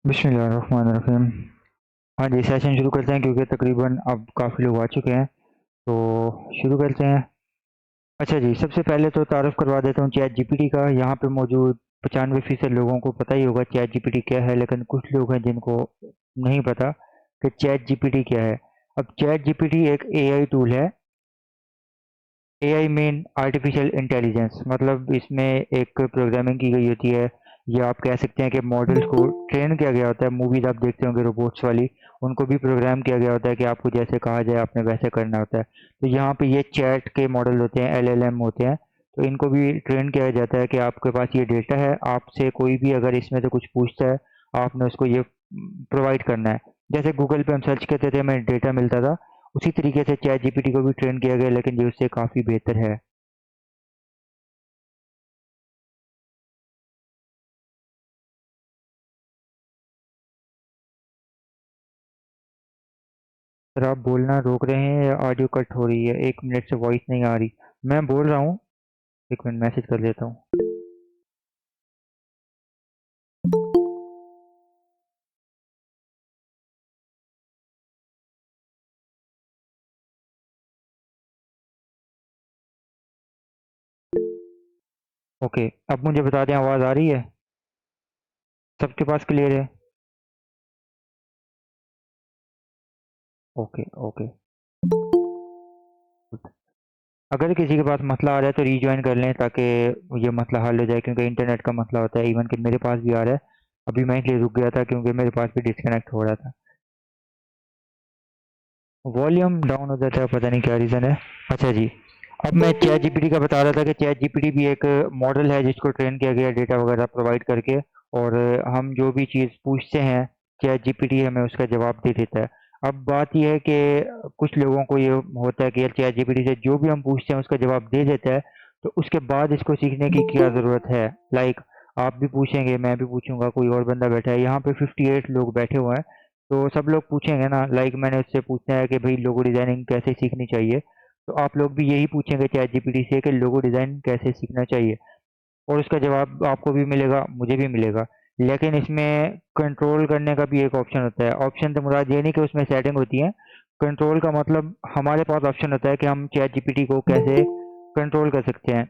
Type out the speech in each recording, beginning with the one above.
बिस्मिल्लाहिर्रहमानिर्रहीम। हाँ जी, सेशन शुरू करते हैं क्योंकि तकरीबन अब काफ़ी लोग आ चुके हैं, तो शुरू करते हैं। अच्छा जी, सबसे पहले तो तारुफ़ करवा देता हूँ चैट जीपीटी का। यहाँ पे मौजूद 95% लोगों को पता ही होगा चैट जीपीटी क्या है, लेकिन कुछ लोग हैं जिनको नहीं पता कि चैट जीपीटी क्या है। अब चैट जीपीटी एक एआई टूल है। एआई मीन आर्टिफिशियल इंटेलिजेंस, मतलब इसमें एक प्रोग्रामिंग की गई होती है, या आप कह सकते हैं कि मॉडल्स को ट्रेन किया गया होता है। मूवीज आप देखते होंगे रोबोट्स वाली, उनको भी प्रोग्राम किया गया होता है कि आपको जैसे कहा जाए आपने वैसे करना होता है। तो यहाँ पे ये चैट के मॉडल होते हैं, एलएलएम होते हैं, तो इनको भी ट्रेन किया जाता है कि आपके पास ये डेटा है, आपसे कोई भी अगर इसमें से कुछ पूछता है, आपने उसको ये प्रोवाइड करना है। जैसे गूगल पे हम सर्च करते थे, हमें डेटा मिलता था, उसी तरीके से चैट जीपीटी को भी ट्रेन किया गया, लेकिन ये उससे काफ़ी बेहतर है। सर आप बोलना रोक रहे हैं या ऑडियो कट हो रही है? 1 मिनट से वॉइस नहीं आ रही। मैं बोल रहा हूँ, 1 मिनट मैसेज कर लेता हूँ। ओके, अब मुझे बता दें आवाज़ आ रही है? सबके पास क्लियर है? Okay okay. अगर किसी के पास मसला आ रहा है तो रीजॉइन कर लें ताकि ये मसला हल हो जाए, क्योंकि इंटरनेट का मसला होता है। इवन कि मेरे पास भी आ रहा है। अभी मैं इसलिए रुक गया था क्योंकि मेरे पास भी डिस्कनेक्ट हो रहा था। वॉल्यूम डाउन हो जाता है, पता नहीं क्या रीज़न है। अच्छा जी, अब मैं चैट जीपीटी का बता रहा था कि चैट जीपीटी भी एक मॉडल है जिसको ट्रेन किया गया डेटा वगैरह प्रोवाइड करके, और हम जो भी चीज़ पूछते हैं चैट जीपीटी हमें उसका जवाब दे देता है। अब बात यह है कि कुछ लोगों को ये होता है कि यार चैट जीपीटी से जो भी हम पूछते हैं उसका जवाब दे देता है, तो उसके बाद इसको सीखने की क्या ज़रूरत है। लाइक आप भी पूछेंगे, मैं भी पूछूंगा, कोई और बंदा बैठा है यहाँ पे, 58 लोग बैठे हुए हैं, तो सब लोग पूछेंगे ना। लाइक मैंने उससे पूछना है कि भाई लोगो डिज़ाइनिंग कैसे सीखनी चाहिए, तो आप लोग भी यही पूछेंगे चैट जीपीटी से कि लोगो डिज़ाइन कैसे सीखना चाहिए, और उसका जवाब आपको भी मिलेगा, मुझे भी मिलेगा। लेकिन इसमें कंट्रोल करने का भी एक ऑप्शन होता है। ऑप्शन तो मुराद ये नहीं कि उसमें सेटिंग होती है। कंट्रोल का मतलब हमारे पास ऑप्शन होता है कि हम चैट जीपीटी को कैसे कंट्रोल कर सकते हैं,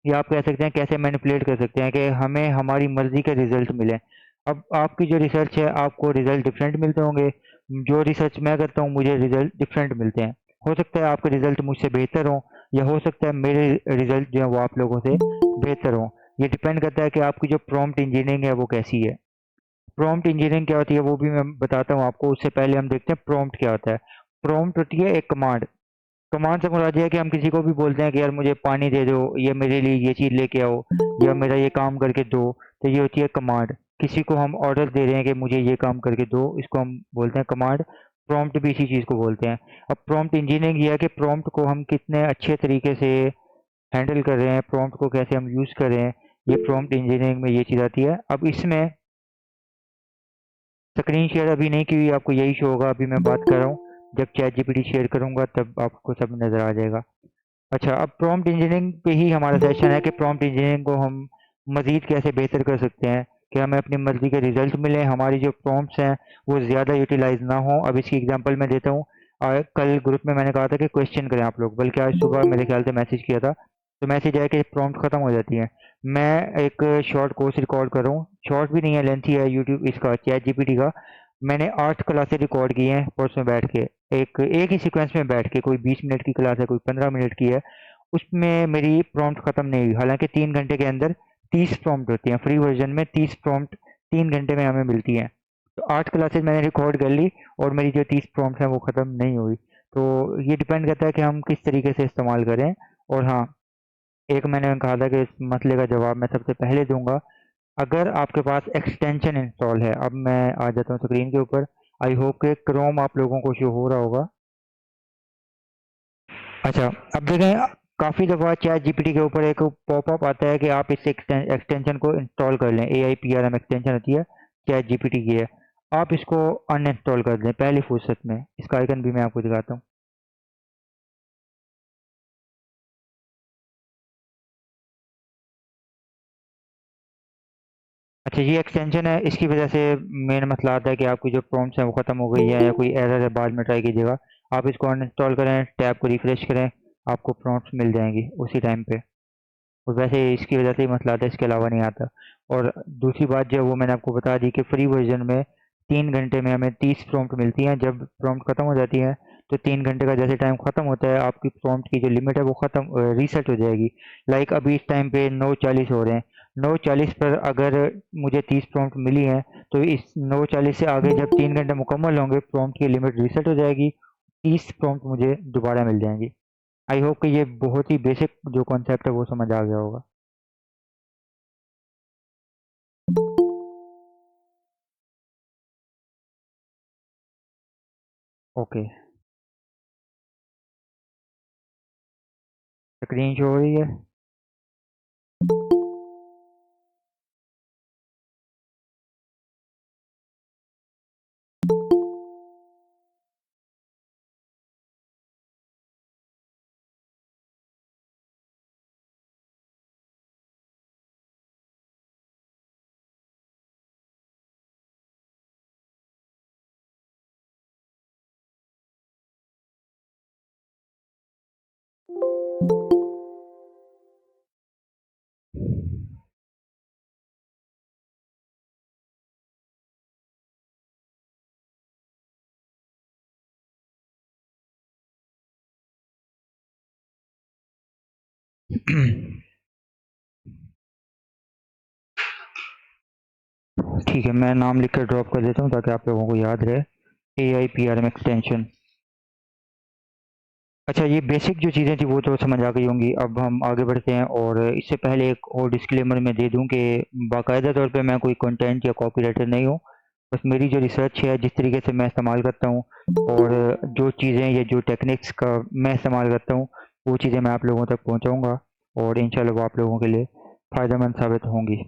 या आप कह सकते हैं कैसे मैनिपुलेट कर सकते हैं कि हमें हमारी मर्जी के रिजल्ट मिले। अब आपकी जो रिसर्च है आपको रिजल्ट डिफरेंट मिलते होंगे, जो रिसर्च मैं करता हूँ मुझे रिजल्ट डिफरेंट मिलते हैं। हो सकता है आपके रिजल्ट मुझसे बेहतर हों, या हो सकता है मेरे रिजल्ट जो है वो आप लोगों से बेहतर हों। ये डिपेंड करता है कि आपकी जो प्रॉम्प्ट इंजीनियरिंग है वो कैसी है। प्रॉम्प्ट इंजीनियरिंग क्या होती है वो भी मैं बताता हूँ आपको, उससे पहले हम देखते हैं प्रॉम्प्ट क्या होता है। प्रॉम्प्ट होती है एक कमांड। कमांड से मुराद ये है कि हम किसी को भी बोलते हैं कि यार मुझे पानी दे दो, या मेरे लिए ये चीज़ लेके आओ, या मेरा ये काम करके दो, तो ये होती है कमांड। किसी को हम ऑर्डर दे रहे हैं कि मुझे ये काम करके दो, इसको हम बोलते हैं कमांड। प्रॉम्प्ट भी इसी चीज़ को बोलते हैं। अब प्रॉम्प्ट इंजीनियरिंग ये है कि प्रॉम्प्ट को हम कितने अच्छे तरीके से हैंडल कर रहे हैं, प्रॉम्प्ट को कैसे हम यूज़ कर रहे हैं, ये प्रॉम्प्ट इंजीनियरिंग में ये चीज़ आती है। अब इसमें स्क्रीन शेयर अभी नहीं की हुई, आपको यही शो होगा अभी मैं बात कर रहा हूँ। जब चैट जीपीटी शेयर करूँगा तब आपको सब नज़र आ जाएगा। अच्छा, अब प्रॉम्प्ट इंजीनियरिंग पे ही हमारा सेशन है कि प्रॉम्प्ट इंजीनियरिंग को हम मज़ीद कैसे बेहतर कर सकते हैं, कि हमें अपनी मर्ज़ी के रिज़ल्ट मिलें, हमारी जो प्रॉम्प्ट्स हैं वो ज़्यादा यूटिलाइज़ ना हो। अब इसकी एग्जांपल मैं देता हूँ। कल ग्रुप में मैंने कहा था कि क्वेश्चन करें आप लोग, बल्कि आज सुबह मेरे ख्याल से मैसेज किया था, तो मैसेज आया कि प्रॉम्प्ट ख़त्म हो जाती है। मैं एक शॉर्ट कोर्स रिकॉर्ड कर रहा हूँ, शॉर्ट भी नहीं है, लेंथी है, यूट्यूब इसका चैट जीपीटी का। मैंने 8 क्लासें रिकॉर्ड की हैं परसों बैठ के, एक एक ही सीक्वेंस में बैठ के। कोई 20 मिनट की क्लास है, कोई 15 मिनट की है। उसमें मेरी प्रॉम्प्ट खत्म नहीं हुई, हालांकि 3 घंटे के अंदर 30 प्रॉम्प्ट होती हैं। फ्री वर्जन में 30 प्रॉम्प्ट 3 घंटे में हमें मिलती हैं। तो 8 क्लासेज मैंने रिकॉर्ड कर ली, और मेरी जो 30 प्रॉम्प्ट हैं वो ख़त्म नहीं हुई। तो ये डिपेंड करता है कि हम किस तरीके से इस्तेमाल करें। और हाँ, एक मैंने कहा था कि इस मसले का जवाब मैं सबसे पहले दूंगा अगर आपके पास एक्सटेंशन इंस्टॉल है। अब मैं आ जाता हूँ स्क्रीन के ऊपर। आई होप कि क्रोम आप लोगों को शो हो रहा होगा। अच्छा, अब देखें, काफ़ी दफ़ा चैट जीपीटी के ऊपर एक पॉपअप आता है कि आप इस एक्सटेंशन को इंस्टॉल कर लें। AIPRM एक्सटेंशन होती है, चैट जीपीटी की है। आप इसको अनइंस्टॉल कर दें पहली फुर्सत में। इसका आइकन भी मैं आपको दिखाता हूँ। अच्छा, ये एक्सटेंशन है, इसकी वजह से मेन मसला आता है कि आपकी जो प्रॉम्प्ट्स हैं वो ख़त्म हो गई है या कोई एरर है, बाद में ट्राई कीजिएगा। आप इसको अनइंस्टॉल करें, टैब को रिफ्रेश करें, आपको प्रॉम्प्ट्स मिल जाएंगी उसी टाइम पे। और वैसे इसकी वजह से ही मसला आता है, इसके अलावा नहीं आता। और दूसरी बात जो है वो मैंने आपको बता दी कि फ्री वर्जन में 3 घंटे में हमें 30 प्रॉम्प्ट मिलती हैं। जब प्रॉम्प्ट खत्म हो जाती है तो 3 घंटे का जैसे टाइम खत्म होता है, आपकी प्रॉम्प्ट की जो लिमिट है वो खत्म रीसेट हो जाएगी। लाइक अभी इस टाइम पे 9:40 हो रहे हैं। 9:40 पर अगर मुझे 30 प्रॉम्प्ट मिली हैं तो इस 9:40 से आगे जब 3 घंटे मुकम्मल होंगे, प्रॉम्प्ट की लिमिट रीसेट हो जाएगी। 30 प्रॉम्प्ट मुझे दोबारा मिल जाएंगी। आई होप कि ये बहुत ही बेसिक जो कॉन्सेप्ट है वो समझ आ गया होगा। ओके। स्क्रीन शो हो रही है। ठीक है, मैं नाम लिख कर ड्रॉप कर देता हूँ ताकि आप लोगों को याद रहे। AIPRM extension. अच्छा, ये बेसिक जो चीज़ें थी वो तो समझ आ गई होंगी। अब हम आगे बढ़ते हैं, और इससे पहले एक और डिस्क्लेमर मैं दे दूं कि बाकायदा तौर पे मैं कोई कंटेंट या कॉपीराइटर नहीं हूँ। बस मेरी जो रिसर्च है, जिस तरीके से मैं इस्तेमाल करता हूँ, और जो चीज़ें या जो टेक्निक्स का मैं इस्तेमाल करता हूँ, वो चीज़ें मैं आप लोगों तक पहुँचाऊँगा, और इंशाल्लाह वो आप लोगों के लिए फ़ायदेमंद साबित होंगी।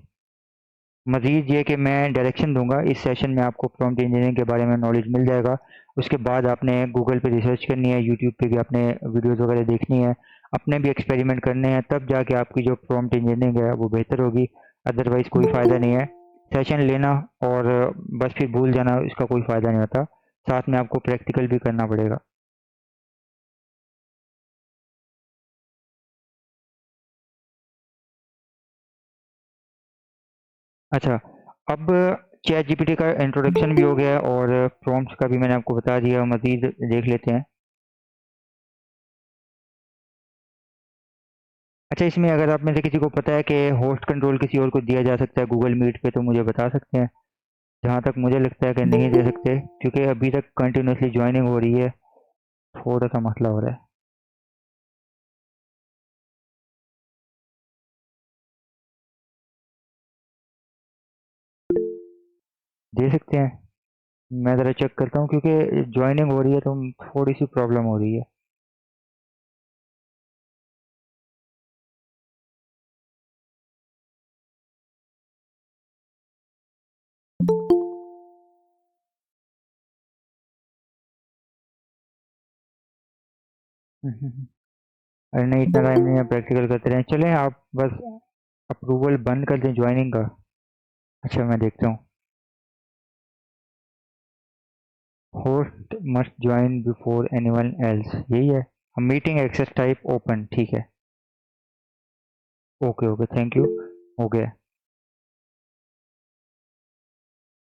मज़ीद ये कि मैं डायरेक्शन दूंगा इस सेशन में, आपको प्रॉम्प्ट इंजीनियरिंग के बारे में नॉलेज मिल जाएगा। उसके बाद आपने गूगल पे रिसर्च करनी है, यूट्यूब पे भी आपने वीडियोस वगैरह देखनी है, अपने भी एक्सपेरिमेंट करने हैं, तब जाके आपकी जो प्रॉम्प्ट इंजीनियरिंग है वो बेहतर होगी। अदरवाइज़ कोई फ़ायदा नहीं है सेशन लेना, और बस फिर भूल जाना, इसका कोई फ़ायदा नहीं होता। साथ में आपको प्रैक्टिकल भी करना पड़ेगा। अच्छा, अब चैट जीपीटी का इंट्रोडक्शन भी हो गया है, और प्रॉम्प्ट्स का भी मैंने आपको बता दिया। मज़ीद देख लेते हैं। अच्छा, इसमें अगर आप में से किसी को पता है कि होस्ट कंट्रोल किसी और को दिया जा सकता है गूगल मीट पे, तो मुझे बता सकते हैं। जहाँ तक मुझे लगता है कि नहीं दे सकते, क्योंकि अभी तक कंटिन्यूसली ज्वाइनिंग हो रही है। थोड़ा सा मसला हो रहा है। दे सकते हैं। मैं ज़रा चेक करता हूँ, क्योंकि ज्वाइनिंग हो रही है तो थोड़ी सी प्रॉब्लम हो रही है। अरे नहीं, इतना टाइम नहीं है, प्रैक्टिकल करते रहें। चलें, आप बस अप्रूवल बंद कर दें ज्वाइनिंग का। अच्छा, मैं देखता हूँ। Host must join before anyone else, यही है। मीटिंग एक्सेस टाइप ओपन, ठीक है। Okay okay, thank you. हो गया।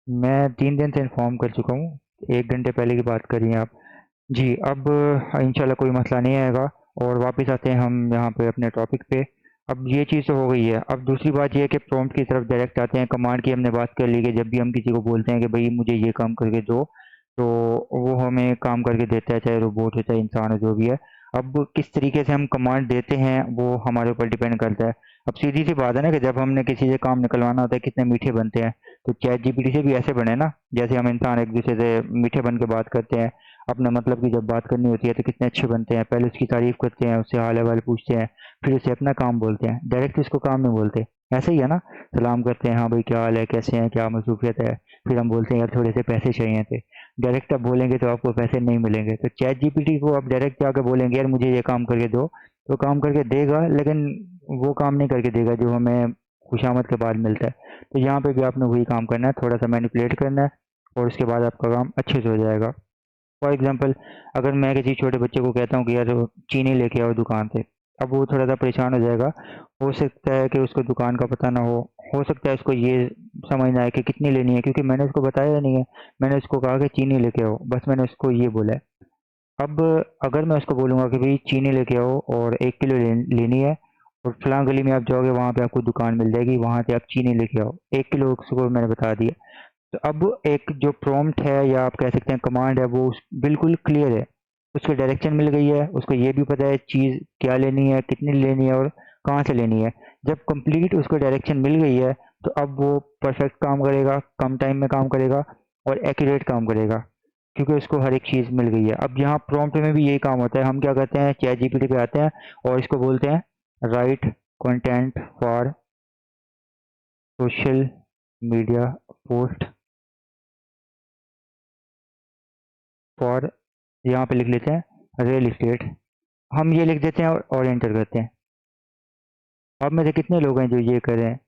मैं 3 दिन से इन्फॉर्म कर चुका हूँ। 1 घंटे पहले की बात कर रही हैं आप। जी, अब इंशाल्लाह कोई मसला नहीं आएगा। और वापस आते हैं हम यहाँ पे अपने टॉपिक पे। अब ये चीज़ तो हो गई है। अब दूसरी बात ये है कि प्रॉम्प्ट की तरफ डायरेक्ट आते हैं। कमांड की हमने बात कर ली कि जब भी हम किसी को बोलते हैं कि भाई मुझे ये काम करके दो, तो वो हमें काम करके देता है, चाहे रोबोट हो चाहे इंसान हो, जो भी है। अब किस तरीके से हम कमांड देते हैं वो हमारे ऊपर डिपेंड करता है। अब सीधी सी बात है ना कि जब हमने किसी से काम निकलवाना होता है, कितने मीठे बनते हैं। तो चैट जीपीटी से भी ऐसे बने ना, जैसे हम इंसान एक दूसरे से मीठे बन के बात करते हैं। अपना मतलब की जब बात करनी होती है तो कितने अच्छे बनते हैं, पहले उसकी तारीफ करते हैं, उससे हाल अहवाल पूछते हैं, फिर उसे अपना काम बोलते हैं। डायरेक्ट उसको काम नहीं बोलते। ऐसे ही है ना, सलाम करते हैं, हाँ भाई क्या हाल है, कैसे हैं, क्या मसरूफियत है। फिर हम बोलते हैं यार थोड़े से पैसे चाहिए थे। डायरेक्ट आप बोलेंगे तो आपको पैसे नहीं मिलेंगे। तो चैट जीपीटी को आप डायरेक्ट जाकर बोलेंगे यार मुझे ये काम करके दो, तो काम करके देगा, लेकिन वो काम नहीं करके देगा जो हमें खुशामद के बाद मिलता है। तो यहाँ पे भी आपने वही काम करना है, थोड़ा सा मैनिपुलेट करना है और उसके बाद आपका काम अच्छे से हो जाएगा। फॉर एग्जांपल, अगर मैं किसी छोटे बच्चे को कहता हूँ कि यार चीनी लेके आओ दुकान से, अब वो थोड़ा सा परेशान हो जाएगा। हो सकता है कि उसको दुकान का पता ना हो सकता है उसको ये समझ ना आए कि कितनी लेनी है, क्योंकि मैंने उसको बताया नहीं है। मैंने उसको कहा कि चीनी लेके आओ, बस मैंने उसको ये बोला है। अब अगर मैं उसको बोलूँगा कि भाई चीनी लेके आओ और 1 किलो लेनी है, और फलां गली में आप जाओगे वहाँ पे आपको दुकान मिल जाएगी, वहाँ से आप चीनी लेके आओ, 1 किलो उसको मैंने बता दिया। तो अब एक जो प्रॉम्प्ट है या आप कह सकते हैं कमांड है, वो बिल्कुल क्लियर है। उसको डायरेक्शन मिल गई है, उसको ये भी पता है चीज़ क्या लेनी है, कितनी लेनी है और कहाँ से लेनी है। जब कंप्लीट उसको डायरेक्शन मिल गई है, तो अब वो परफेक्ट काम करेगा, कम टाइम में काम करेगा और एक्यूरेट काम करेगा, क्योंकि उसको हर एक चीज़ मिल गई है। अब यहाँ प्रॉम्प्ट में भी यही काम होता है। हम क्या करते हैं, चैट जीपीटी पे आते हैं और इसको बोलते हैं right content for social media post for, यहाँ पे लिख लेते हैं रियल इस्टेट। हम ये लिख देते हैं और एंटर करते हैं। अब में से कितने लोग हैं जो ये कर रहे हैं?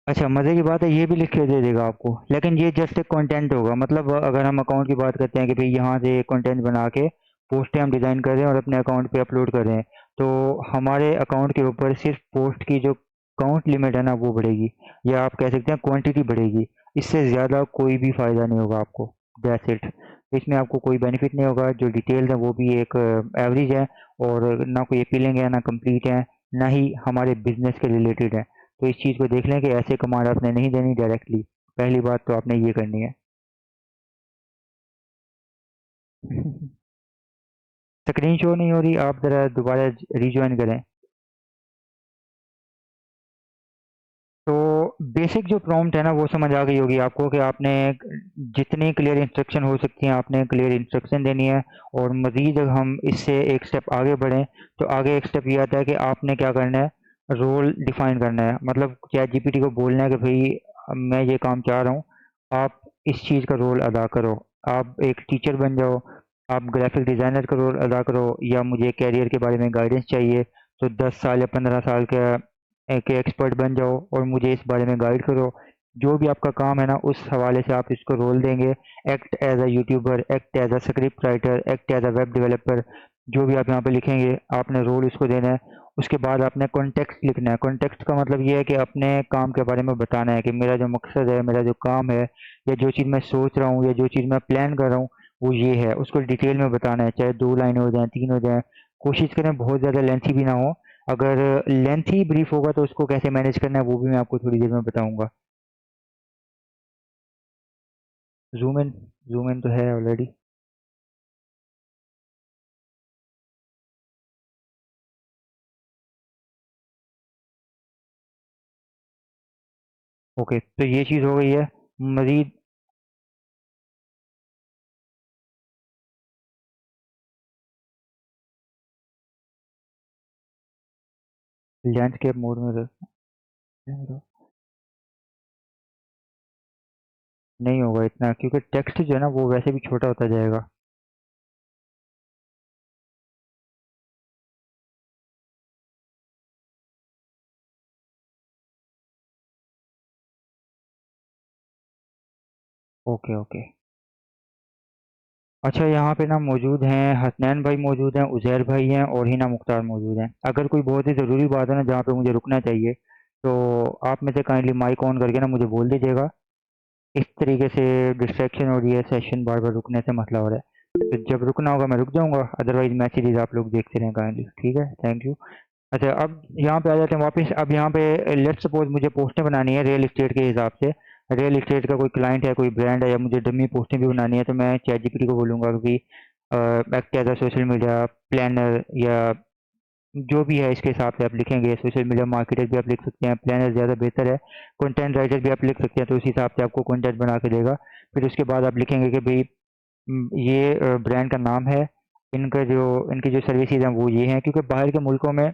अच्छा, मज़े की बात है, ये भी लिख के दे देगा आपको, लेकिन ये जस्ट एक कंटेंट होगा। मतलब अगर हम अकाउंट की बात करते हैं कि भाई यहाँ से कंटेंट बना के पोस्टें हम डिज़ाइन कर रहे हैं और अपने अकाउंट पे अपलोड कर रहे हैं, तो हमारे अकाउंट के ऊपर सिर्फ पोस्ट की जो काउंट लिमिट है ना वो बढ़ेगी, या आप कह सकते हैं क्वांटिटी बढ़ेगी। इससे ज़्यादा कोई भी फ़ायदा नहीं होगा आपको। That's it. इसमें आपको कोई बेनिफिट नहीं होगा। जो डिटेल्स हैं वो भी एक एवरेज है, और ना कोई अपीलिंग है, ना कंप्लीट है, ना ही हमारे बिजनेस के रिलेटेड है। तो इस चीज़ को देख लें कि ऐसे कमांड आपने नहीं देनी डायरेक्टली। पहली बात तो आपने ये करनी है। स्क्रीन शो नहीं हो रही, आप ज़रा दोबारा रिज्वाइन करें। तो बेसिक जो प्रॉम्प्ट है ना वो समझ आ गई होगी आपको कि आपने जितनी क्लियर इंस्ट्रक्शन हो सकती हैं आपने क्लियर इंस्ट्रक्शन देनी है। और मज़ीद अगर हम इससे एक स्टेप आगे बढ़ें, तो आगे एक स्टेप ये आता है कि आपने क्या करना है, रोल डिफाइन करना है। मतलब चैट जीपीटी को बोलना है कि भाई मैं ये काम चाह रहा हूँ, आप इस चीज़ का रोल अदा करो। आप एक टीचर बन जाओ, आप ग्राफिक डिज़ाइनर का रोल अदा करो, या मुझे कैरियर के बारे में गाइडेंस चाहिए, तो 10 साल या 15 साल के एक्सपर्ट बन जाओ और मुझे इस बारे में गाइड करो। जो भी आपका काम है ना उस हवाले से आप इसको रोल देंगे। Act as a YouTuber, act as a script writer, act as a web developer, जो भी आप यहाँ पे लिखेंगे आपने रोल इसको देना है। उसके बाद आपने कॉन्टेक्स्ट लिखना है। कॉन्टेक्स्ट का मतलब ये है कि अपने काम के बारे में बताना है कि मेरा जो मकसद है, मेरा जो काम है, या जो चीज़ मैं सोच रहा हूँ, या जो चीज़ मैं प्लान कर रहा हूँ, वो ये है। उसको डिटेल में बताना है, चाहे 2 लाइनें हो जाएं, 3 हो जाएं। कोशिश करें बहुत ज़्यादा लेंथी भी ना हो। अगर लेंथी ब्रीफ होगा तो उसको कैसे मैनेज करना है वो भी मैं आपको थोड़ी देर में बताऊंगा। जूम इन, जूम इन तो है ऑलरेडी। ओके, तो ये चीज़ हो गई है। मजीद लैंडस्केप मोड में नहीं होगा इतना, क्योंकि टेक्स्ट जो है ना वो वैसे भी छोटा होता जाएगा। Okay okay. अच्छा, यहाँ पे ना मौजूद हैं हसनैन भाई, मौजूद हैं उज़ैर भाई हैं, और हिना मुख्तार मौजूद हैं। अगर कोई बहुत ही ज़रूरी बात है ना जहाँ पे मुझे रुकना चाहिए, तो आप में से काइंडली माइक ऑन करके ना मुझे बोल दीजिएगा। इस तरीके से डिस्ट्रैक्शन हो रही है, सेशन बार बार रुकने से मसला हो रहा है। तो जब रुकना होगा मैं रुक जाऊंगा, अदरवाइज मैसेजेस आप लोग देखते रहें काइंडली। ठीक है, थैंक यू। अच्छा, अब यहाँ पे आ जाते हैं वापस। अब यहाँ पे लेट्स सपोज मुझे पोस्टें बनानी है रियल इस्टेट के हिसाब से। रियल इस्टेट का कोई क्लाइंट है, कोई ब्रांड है, या मुझे डमी पोस्टें भी बनानी है, तो मैं चैट जीपीटी को बोलूँगा कि act as a social media planner, या जो भी है इसके हिसाब से आप लिखेंगे। सोशल मीडिया मार्केटर भी आप लिख सकते हैं, प्लानर ज़्यादा बेहतर है। कंटेंट राइटर भी आप लिख सकते हैं, तो उस हिसाब से आपको कंटेंट बना के देगा। फिर उसके बाद आप लिखेंगे कि भाई ये ब्रांड का नाम है, इनकी जो सर्विसेज हैं वो ये हैं, क्योंकि बाहर के मुल्कों में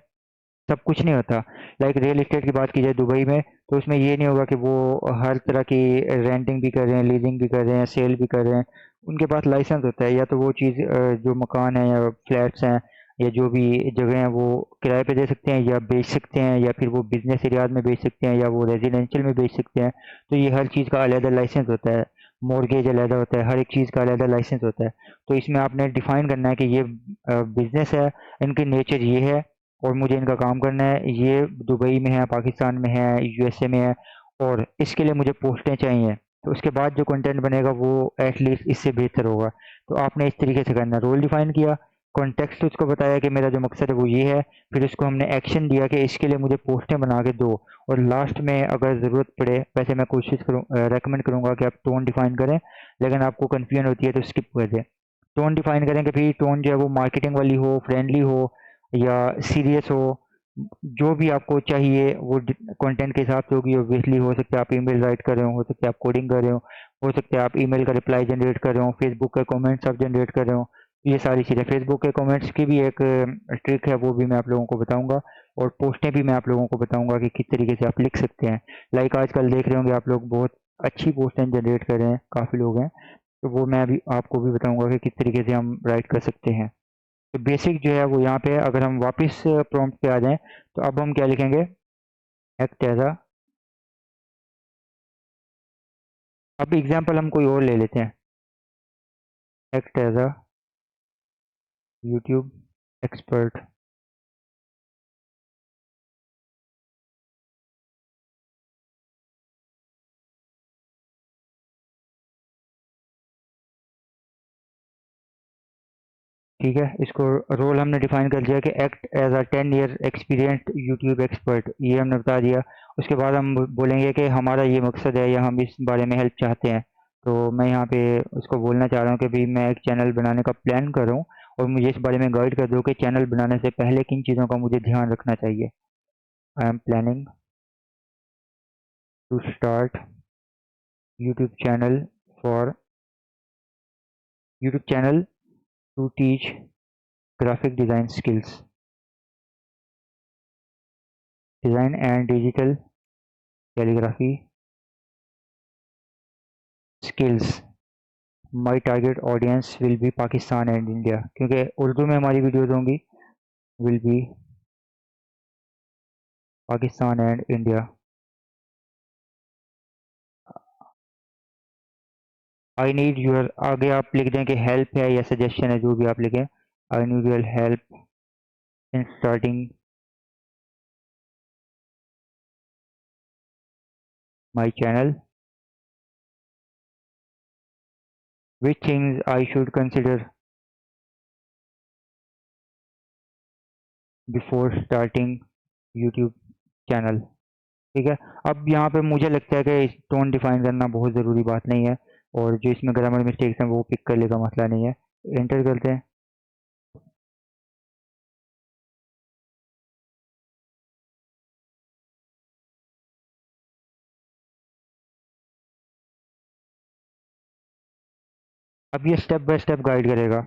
सब कुछ नहीं होता। लाइक रियल एस्टेट की बात की जाए दुबई में, तो उसमें ये नहीं होगा कि वो हर तरह की रेंटिंग भी कर रहे हैं, लीजिंग भी कर रहे हैं, सेल भी कर रहे हैं। उनके पास लाइसेंस होता है, या तो वो चीज़ जो मकान है या फ्लैट्स हैं या जो भी जगह हैं वो किराए पे दे सकते हैं या बेच सकते हैं, या फिर वो बिजनेस एरियाज में बेच सकते हैं, या वो रेजिडेंशियल में बेच सकते हैं। तो ये हर चीज़ का अलग लाइसेंस होता है, मॉर्गेज अलग होता है, हर एक चीज़ का अलग लाइसेंस होता है। तो इसमें आपने डिफाइन करना है कि ये बिजनेस है, इनकी नेचर ये है और मुझे इनका काम करना है। ये दुबई में है, पाकिस्तान में है, यूएसए में है, और इसके लिए मुझे पोस्टें चाहिए। तो उसके बाद जो कंटेंट बनेगा वो एटलीस्ट इससे बेहतर होगा। तो आपने इस तरीके से करना है, रोल डिफाइन किया, कॉन्टेक्स्ट उसको बताया कि मेरा जो मकसद है वो ये है, फिर उसको हमने एक्शन दिया कि इसके लिए मुझे पोस्टें बना के दो, और लास्ट में अगर ज़रूरत पड़े, वैसे मैं कोशिश करूँ रेकमेंड करूँगा कि आप टोन डिफाइन करें, लेकिन आपको कन्फ्यूजन होती है तो स्किप कर दें। टोन डिफाइन करें कि भाई टोन जो है वो मार्केटिंग वाली हो, फ्रेंडली हो, या सीरियस हो, जो भी आपको चाहिए वो कंटेंट के हिसाब से होगी। ऑब्वियसली हो सकता है आप ईमेल राइट कर रहे हो सकता है आप कोडिंग कर रहे हो सकता है आप ईमेल का रिप्लाई जनरेट कर रहे हो, फेसबुक का कमेंट्स आप जनरेट कर रहे हो। ये सारी चीज़ें, फेसबुक के कमेंट्स की भी एक ट्रिक है, वो भी मैं आप लोगों को बताऊंगा, और पोस्टें भी मैं आप लोगों को बताऊंगा कि किस तरीके से आप लिख सकते हैं। लाइक आजकल देख रहे होंगे आप लोग बहुत अच्छी पोस्टें जनरेट कर रहे हैं, काफ़ी लोग हैं। तो वो मैं अभी आपको भी बताऊंगा कि किस तरीके से हम राइट कर सकते हैं। तो बेसिक जो है वो यहाँ पे है। अगर हम वापस प्रॉम्प्ट पे आ जाएं तो अब हम क्या लिखेंगे, एक्ट एज अ, अब एग्जांपल हम कोई और ले लेते हैं, act as a YouTube expert. ठीक है, इसको रोल हमने डिफाइन कर दिया कि act as a 10 year experienced YouTube expert, ये हमने बता दिया। उसके बाद हम बोलेंगे कि हमारा ये मकसद है या हम इस बारे में हेल्प चाहते हैं। तो मैं यहाँ पे उसको बोलना चाह रहा हूँ कि भाई मैं एक चैनल बनाने का प्लान कर रहा हूँ, और मुझे इस बारे में गाइड कर दो कि चैनल बनाने से पहले किन चीज़ों का मुझे ध्यान रखना चाहिए। I am planning to start YouTube channel for YouTube channel to teach graphic design skills, design and digital calligraphy skills. My target audience will be Pakistan and India, क्योंकि उर्दू में हमारी वीडियोस होंगी, will be Pakistan and India. I need your, आगे आप लिख दें कि help है या सजेशन है, जो भी आप लिखें। I need your help in starting my channel, which things I should consider before starting YouTube channel. ठीक है। अब यहाँ पे मुझे लगता है कि टोन डिफाइन करना बहुत ज़रूरी बात नहीं है, और जो इसमें ग्रामर मिस्टेक्स हैं वो पिक कर लेगा, मसला नहीं है। एंटर करते हैं। अब ये स्टेप बाय स्टेप गाइड करेगा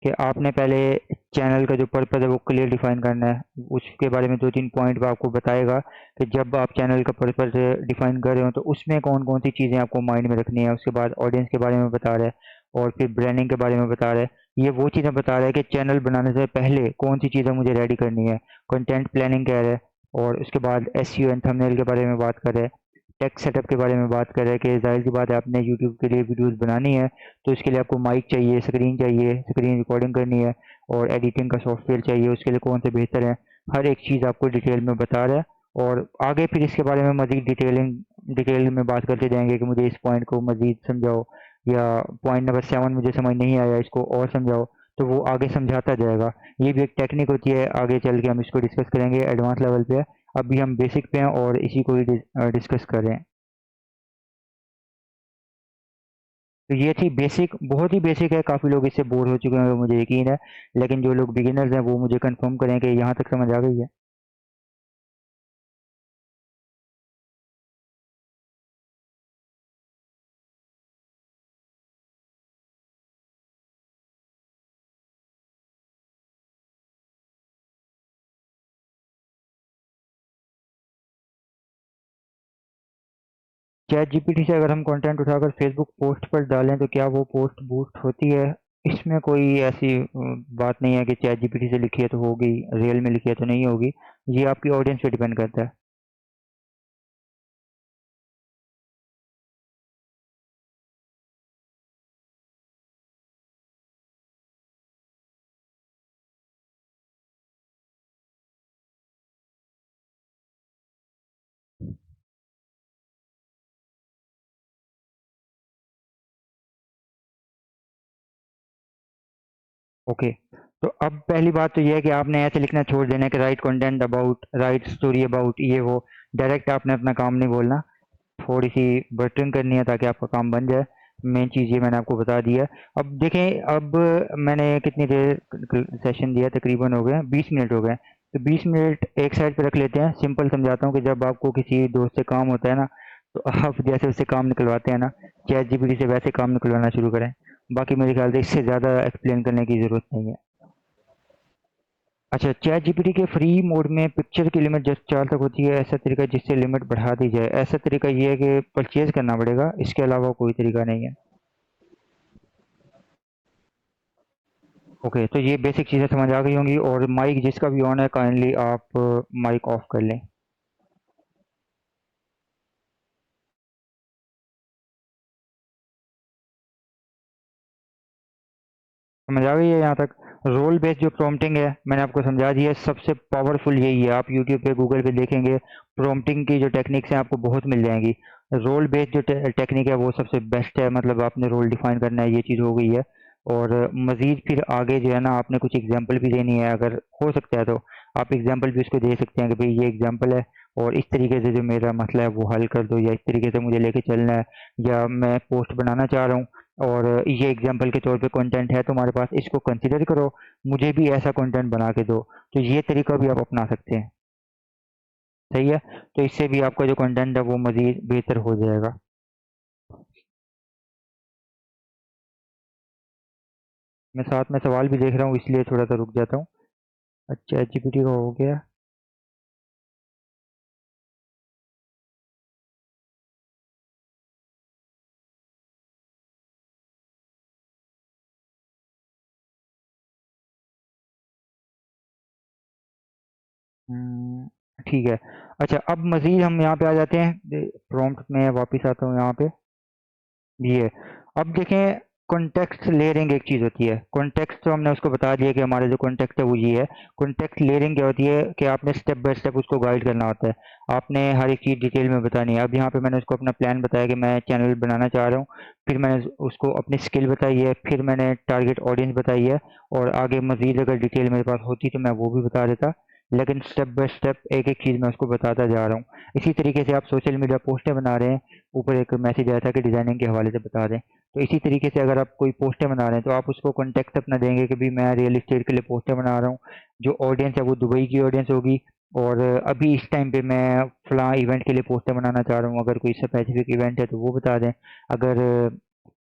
कि आपने पहले चैनल का जो पर्पज़ है वो क्लियर डिफाइन करना है। उसके बारे में 2-3 पॉइंट वो आपको बताएगा कि जब आप चैनल का पर्पज़ डिफाइन कर रहे हो तो उसमें कौन कौन सी चीज़ें आपको माइंड में रखनी है। उसके बाद ऑडियंस के बारे में बता रहा है, और फिर ब्रांडिंग के बारे में बता रहा है। ये वो चीज़ें बता रहा है कि चैनल बनाने से पहले कौन सी चीज़ें मुझे रेडी करनी है। कंटेंट प्लानिंग कह रहा है, और उसके बाद एसईओ एंड थंबनेल के बारे में बात कर रहे हैं। टेक सेटअप के बारे में बात कर रहे हैं कि ज़ाहिर सी बात है आपने यूट्यूब के लिए वीडियोस बनानी है, तो इसके लिए आपको माइक चाहिए, स्क्रीन रिकॉर्डिंग करनी है, और एडिटिंग का सॉफ्टवेयर चाहिए, उसके लिए कौन से बेहतर है। हर एक चीज़ आपको डिटेल में बता रहा है, और आगे फिर इसके बारे में मज़ीद डिटेल में बात करते जाएंगे कि मुझे इस पॉइंट को मज़ीद समझाओ, या पॉइंट नंबर 7 मुझे समझ नहीं आया, इसको और समझाओ। तो वो आगे समझाता जाएगा। ये भी एक टेक्निक होती है, आगे चल के हम इसको डिस्कस करेंगे एडवांस लेवल पे। अभी हम बेसिक पे हैं और इसी को ही डिस्कस कर रहे हैं। तो ये थी बेसिक, बहुत ही बेसिक है, काफ़ी लोग इससे बोर हो चुके हैं मुझे यकीन है, लेकिन जो लोग बिगिनर्स हैं वो मुझे कंफर्म करें कि यहाँ तक समझ आ गई है। चैट जीपीटी से अगर हम कंटेंट उठाकर फेसबुक पोस्ट पर डालें तो क्या वो पोस्ट बूस्ट होती है? इसमें कोई ऐसी बात नहीं है कि चैट जीपीटी से लिखी है तो होगी, रियल में लिखी है तो नहीं होगी। ये आपकी ऑडियंस पे डिपेंड करता है। ओके, तो अब पहली बात तो ये है कि आपने ऐसे लिखना छोड़ देना है कि right content about, right story about, ये वो। डायरेक्ट आपने अपना काम नहीं बोलना, थोड़ी सी बटरिंग करनी है ताकि आपका काम बन जाए। मेन चीज़ ये मैंने आपको बता दिया। अब देखें, अब मैंने कितनी देर सेशन दिया, तकरीबन हो गए 20 मिनट हो गए। तो 20 मिनट एक साइड पे रख लेते हैं। सिंपल समझाता हूँ कि जब आपको किसी दोस्त से काम होता है ना, तो आप जैसे उससे काम निकलवाते हैं ना, चैट जीपीटी से वैसे काम निकलवाना शुरू करें। बाकी मेरे ख्याल से इससे ज़्यादा एक्सप्लेन करने की ज़रूरत नहीं है। अच्छा, चैट जीपीटी के फ्री मोड में पिक्चर की लिमिट जस्ट 4 तक होती है। ऐसा तरीका जिससे लिमिट बढ़ा दी जाए, ऐसा तरीका ये है कि परचेज करना पड़ेगा, इसके अलावा कोई तरीका नहीं है। ओके, तो ये बेसिक चीज़ें समझ आ गई होंगी। और माइक जिसका भी ऑन है, काइंडली आप माइक ऑफ कर लें। समझ आ गई है यहाँ तक? रोल बेस्ड जो प्रॉम्प्टिंग है मैंने आपको समझा दिया है, सबसे पावरफुल यही है। आप यूट्यूब पे, गूगल पे देखेंगे, प्रॉम्प्टिंग की जो टेक्निक्स हैं आपको बहुत मिल जाएंगी। रोल बेस्ड जो टेक्निक है वो सबसे बेस्ट है। मतलब आपने रोल डिफाइन करना है, ये चीज़ हो गई है। और मज़ीद फिर आगे जो है ना, आपने कुछ एग्जांपल भी देनी है, अगर हो सकता है तो आप एग्जांपल भी उसको दे सकते हैं कि भाई ये एग्जांपल है, और इस तरीके से जो मेरा मसला है वो हल कर दो, या इस तरीके से मुझे लेके चलना है, या मैं पोस्ट बनाना चाह रहा हूँ और ये एग्जांपल के तौर पे कंटेंट है तुम्हारे पास, इसको कंसीडर करो, मुझे भी ऐसा कंटेंट बना के दो। तो ये तरीका भी आप अपना सकते हैं। सही है? तो इससे भी आपका जो कंटेंट है वो मज़ीद बेहतर हो जाएगा। मैं साथ में सवाल भी देख रहा हूँ, इसलिए थोड़ा सा रुक जाता हूँ। अच्छा, एचजीपीटी का हो गया। ठीक है। अच्छा, अब मज़ीद हम यहाँ पे आ जाते हैं, प्रॉम्प्ट में वापस आता हूँ यहाँ पे। ये अब देखें, कॉन्टेक्स्ट लेयरिंग एक चीज़ होती है। कॉन्टेक्स्ट तो हमने उसको बता दिया कि हमारा जो कॉन्टेक्स्ट है वो ये है। कॉन्टेक्स्ट लेयरिंग क्या होती है कि आपने स्टेप बाय स्टेप उसको गाइड करना होता है। आपने हर एक चीज़ डिटेल में बतानी है। अब यहाँ पे मैंने उसको अपना प्लान बताया कि मैं चैनल बनाना चाह रहा हूँ, फिर मैंने उसको अपनी स्किल बताई है, फिर मैंने टारगेट ऑडियंस बताई है, और आगे मज़ीद अगर डिटेल मेरे पास होती तो मैं वो भी बता देता। लेकिन स्टेप बाय स्टेप एक एक चीज़ मैं उसको बताता जा रहा हूँ। इसी तरीके से आप सोशल मीडिया पोस्टें बना रहे हैं, ऊपर एक मैसेज आया था कि डिज़ाइनिंग के हवाले से बता दें। तो इसी तरीके से अगर आप कोई पोस्टें बना रहे हैं तो आप उसको कॉन्टेक्स्ट अपना देंगे कि भाई मैं रियल एस्टेट के लिए पोस्टें बना रहा हूँ। जो ऑडियंस है वो दुबई की ऑडियंस होगी, और अभी इस टाइम पे मैं फ़लाँ इवेंट के लिए पोस्टें बनाना चाह रहा हूँ। अगर कोई स्पेसिफिक इवेंट है तो वो बता दें। अगर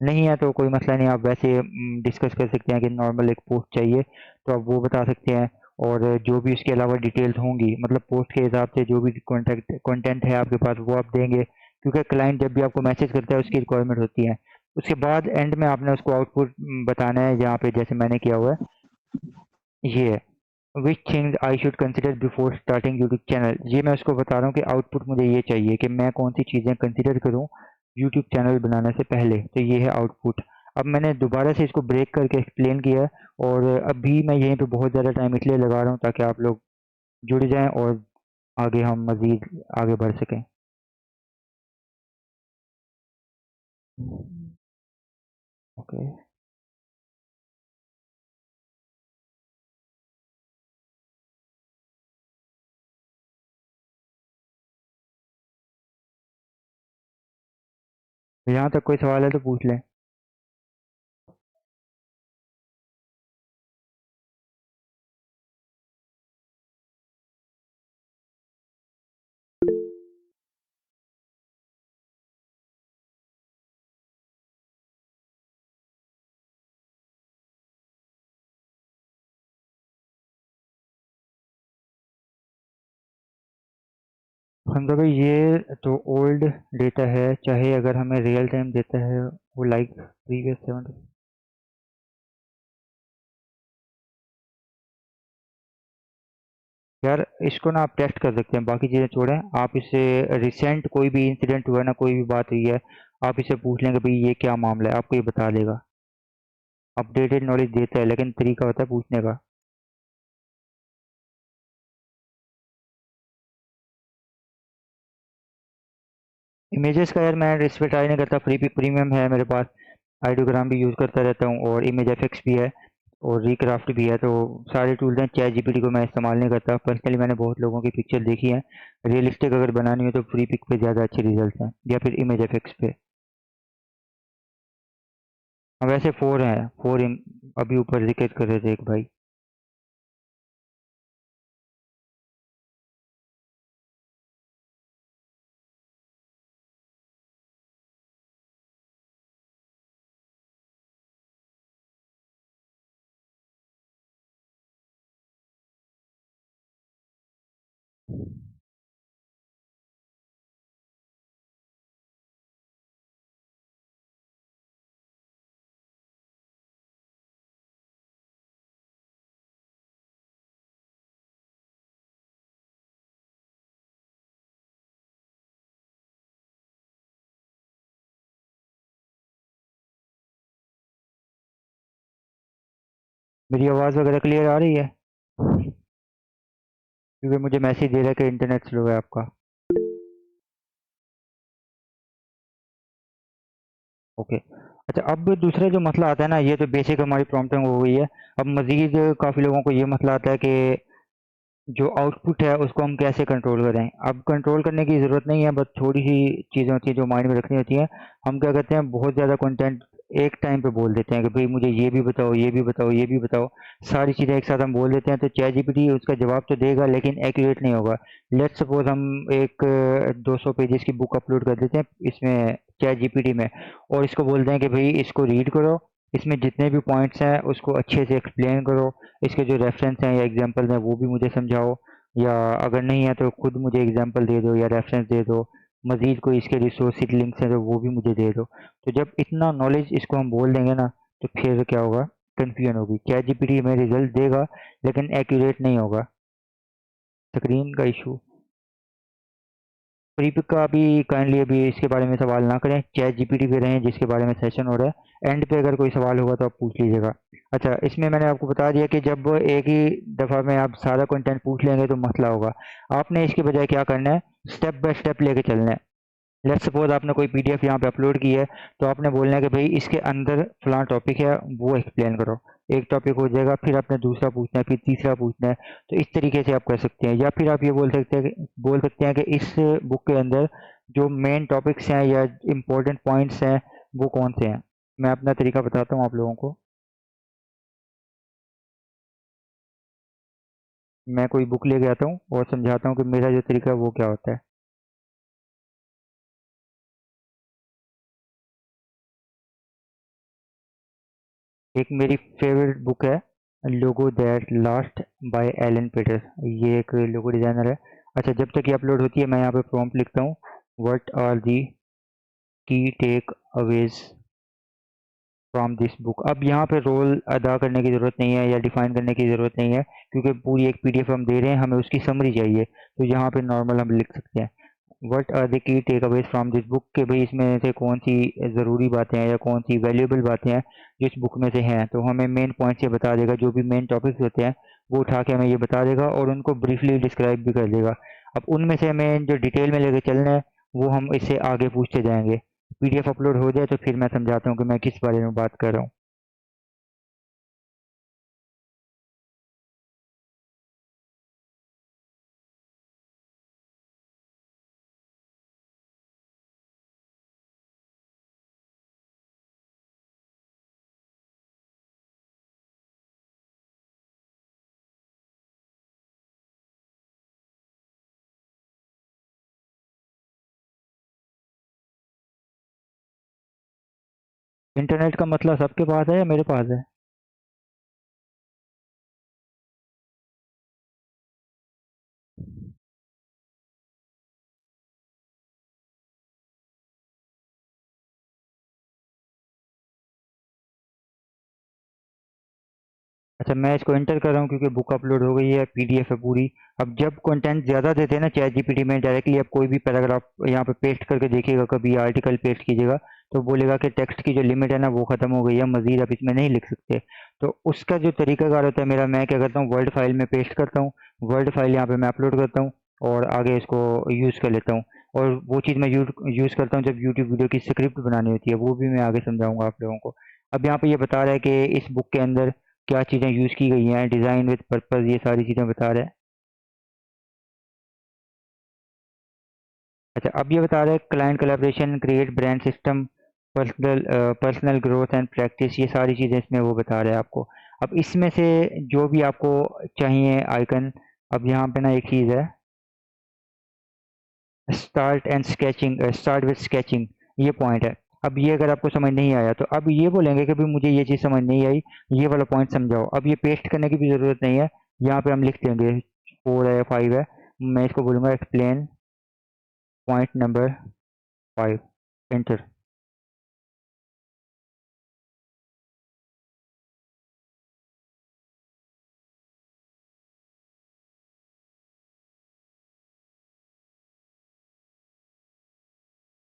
नहीं है तो कोई मसला नहीं, आप वैसे डिस्कस कर सकते हैं कि नॉर्मल एक पोस्ट चाहिए, तो आप वो बता सकते हैं। और जो भी उसके अलावा डिटेल्स होंगी, मतलब पोस्ट के हिसाब से जो भी कॉन्टेक्ट कंटेंट है आपके पास वो आप देंगे, क्योंकि क्लाइंट जब भी आपको मैसेज करता है उसकी रिक्वायरमेंट होती है। उसके बाद एंड में आपने उसको आउटपुट बताना है, जहाँ पे जैसे मैंने किया हुआ है। ये है, which things I should consider before starting YouTube channel. ये मैं उसको बता रहा हूँ कि आउटपुट मुझे ये चाहिए कि मैं कौन सी चीज़ें कंसिडर करूँ यूट्यूब चैनल बनाने से पहले। तो ये है आउटपुट। अब मैंने दोबारा से इसको ब्रेक करके एक्सप्लेन किया है, और अभी मैं यहीं पे बहुत ज़्यादा टाइम इसलिए लगा रहा हूँ ताकि आप लोग जुड़ जाएं और आगे हम मज़ीद आगे बढ़ सकें। ओके, यहाँ तक कोई सवाल है तो पूछ लें। हमजा भाई, ये तो ओल्ड डेटा है, चाहे अगर हमें रियल टाइम देता है वो लाइक प्रीवियस 7। यार इसको ना आप टेस्ट कर सकते हैं, बाकी चीज़ें छोड़ें। आप इससे रिसेंट कोई भी इंसिडेंट हुआ है ना, कोई भी बात हुई है, आप इससे पूछ लेंगे भाई ये क्या मामला है, आपको ये बता देगा। अपडेटेड नॉलेज देता है, लेकिन तरीका होता है पूछने का। इमेजेस का यार मैं इस पे ट्राई नहीं करता, फ्री पिक प्रीमियम है मेरे पास। आइडियोग्राम भी यूज़ करता रहता हूँ, और इमेज एफएक्स भी है, और रिक्राफ्ट भी है। तो सारे टूल्स हैं। चैट जीपीटी को मैं इस्तेमाल नहीं करता पर्सनली। मैंने बहुत लोगों की पिक्चर देखी है, रियलिस्टिक अगर बनानी हो तो फ्री पिक पे ज़्यादा अच्छे रिजल्ट हैं, या फिर इमेज एफएक्स पे। हाँ, वैसे फोर हैं, अभी ऊपर जिक्र कर रहे थे एक भाई। मेरी आवाज़ वगैरह क्लियर आ रही है? क्योंकि मुझे मैसेज दे रहा है कि इंटरनेट स्लो है आपका। ओके। अच्छा, अब दूसरा जो मसला आता है ना, ये तो बेसिक हमारी प्रॉम्प्टिंग हो गई है। अब मज़ीद काफ़ी लोगों को ये मसला आता है कि जो आउटपुट है उसको हम कैसे कंट्रोल करें। अब कंट्रोल करने की ज़रूरत नहीं है, बस थोड़ी सी चीज़ें होती हैं जो माइंड में रखनी होती हैं। हम क्या करते हैं, बहुत ज़्यादा कंटेंट एक टाइम पे बोल देते हैं कि भाई मुझे ये भी बताओ, ये भी बताओ, ये भी बताओ। सारी चीज़ें एक साथ हम बोल देते हैं, तो चैट जीपीटी उसका जवाब तो देगा लेकिन एक्यूरेट नहीं होगा। लेट्स सपोज हम एक 200 पेजेस की बुक अपलोड कर देते हैं इसमें, चैट जीपीटी में, और इसको बोलते हैं कि भाई इसको रीड करो, इसमें जितने भी पॉइंट्स हैं उसको अच्छे से एक्सप्लेन करो, इसके जो रेफरेंस हैं या एग्जांपल हैं वो भी मुझे समझाओ, या अगर नहीं है तो खुद मुझे एग्जांपल दे दो या रेफरेंस दे दो, मज़ीद कोई इसके रिसोर्स लिंक्स हैं तो वो भी मुझे दे दो। तो जब इतना नॉलेज इसको हम बोल देंगे ना, तो फिर क्या होगा, कन्फ्यूजन होगी। चैट जीपीटी हमें रिजल्ट देगा लेकिन एक्यूरेट नहीं होगा। स्क्रीन का इशू। प्रीपिक का अभी काइंडली अभी इसके बारे में सवाल ना करें, चैट जीपीटी पे रहें जिसके बारे में सेशन हो रहा है। एंड पे अगर कोई सवाल होगा तो आप पूछ लीजिएगा। अच्छा, इसमें मैंने आपको बता दिया कि जब एक ही दफ़ा में आप सारा कंटेंट पूछ लेंगे तो मसला होगा। आपने इसके बजाय क्या करना है, स्टेप बाय स्टेप लेके चलना है। लेट्स सपोज आपने कोई पीडीएफ यहाँ पे अपलोड की है, तो आपने बोलना है कि भाई इसके अंदर फलां टॉपिक है, वो एक्सप्लेन करो। एक टॉपिक हो जाएगा, फिर आपने दूसरा पूछना है, फिर तीसरा पूछना है। तो इस तरीके से आप कर सकते हैं, या फिर आप ये बोल सकते हैं कि इस बुक के अंदर जो मेन टॉपिक्स हैं या इम्पोर्टेंट पॉइंट्स हैं वो कौन से हैं। मैं अपना तरीका बताता हूँ आप लोगों को। मैं कोई बुक लेके आता हूँ और समझाता हूँ कि मेरा जो तरीका है वो क्या होता है। एक मेरी फेवरेट बुक है, logo that last by Allan Peters. ये एक लोगो डिजाइनर है। अच्छा, जब तक ये अपलोड होती है मैं यहाँ पे प्रॉम्प्ट लिखता हूँ, what are the key takeaways from this book. अब यहाँ पे रोल अदा करने की ज़रूरत नहीं है या डिफाइन करने की ज़रूरत नहीं है, क्योंकि पूरी एक पीडीएफ हम दे रहे हैं, हमें उसकी समरी चाहिए। तो यहाँ पे नॉर्मल हम लिख सकते हैं, what are the key takeaways from this book, के भाई इसमें से कौन सी ज़रूरी बातें हैं या कौन सी वैल्यूएबल बातें हैं जो इस बुक में से हैं। तो हमें मेन पॉइंट से बता देगा, जो भी मेन टॉपिक्स होते हैं वो उठा के हमें ये बता देगा और उनको ब्रीफली डिस्क्राइब भी कर देगा। अब उनमें से हमें जो डिटेल में लेके चलना है वो हम इससे आगे पूछते जाएंगे। पीडीएफ अपलोड हो जाए तो फिर मैं समझाता हूँ कि मैं किस बारे में बात कर रहा हूँ। इंटरनेट का मतलब सबके पास है या मेरे पास है? अच्छा, अच्छा, मैं इसको एंटर कर रहा हूँ क्योंकि बुक अपलोड हो गई है, पीडीएफ है पूरी। अब जब कंटेंट ज़्यादा देते हैं ना चैट जीपीटी में, डायरेक्टली आप कोई भी पैराग्राफ यहाँ पे पेस्ट करके देखिएगा, कभी आर्टिकल पेस्ट कीजिएगा तो बोलेगा कि टेक्स्ट की जो लिमिट है ना वो ख़त्म हो गई है, मज़ीद आप इसमें नहीं लिख सकते। तो उसका जो तरीकाकार होता है मेरा, मैं क्या करता हूँ, वर्ड फाइल में पेस्ट करता हूँ, वर्ड फाइल यहाँ पे मैं अपलोड करता हूँ और आगे इसको यूज़ कर लेता हूँ। और वो चीज़ मैं यूज़ करता हूँ जब यूट्यूब वीडियो की स्क्रिप्ट बनानी होती है, वो भी मैं आगे समझाऊंगा आप लोगों को। अब यहाँ पे ये बता रहा है कि इस बुक के अंदर क्या चीज़ें यूज़ की गई हैं, डिज़ाइन विद पर्पस, ये सारी चीज़ें बता रहा है। अच्छा, अब ये बता रहा है client collaboration, create brand system, personal growth and practice, ये सारी चीज़ें इसमें वो बता रहा है आपको। अब इसमें से जो भी आपको चाहिए आइकन, अब यहाँ पे ना एक चीज़ है, स्टार्ट विद स्केचिंग, ये पॉइंट है। अब ये अगर आपको समझ नहीं आया तो अब ये बोलेंगे कि भाई मुझे ये चीज़ समझ नहीं आई, ये वाला पॉइंट समझाओ। अब ये पेस्ट करने की भी ज़रूरत नहीं है, यहाँ पे हम लिख देंगे, 4 है या 5 है, मैं इसको बोलूँगा एक्सप्लेन पॉइंट नंबर 5, एंटर।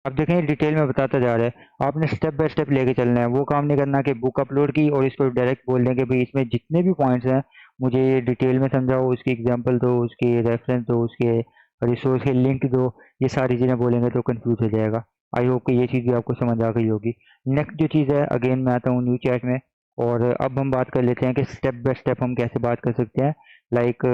अब देखें डिटेल में बताता जा रहा है, आपने स्टेप बाय स्टेप लेके चलना है, वो काम नहीं करना कि बुक अपलोड की और इसको डायरेक्ट बोल दें कि भाई इसमें जितने भी पॉइंट्स हैं मुझे ये डिटेल में समझाओ, उसकी एग्जांपल दो, उसके रेफरेंस दो, उसके रिसोर्स के लिंक दो। ये सारी चीज़ें बोलेंगे तो कंफ्यूज हो जाएगा। आई होप कि ये चीज़ भी आपको समझ आ गई होगी। नेक्स्ट जो चीज़ है, अगेन मैं आता हूँ न्यू चैट में, और अब हम बात कर लेते हैं कि स्टेप बाय स्टेप हम कैसे बात कर सकते हैं। लाइक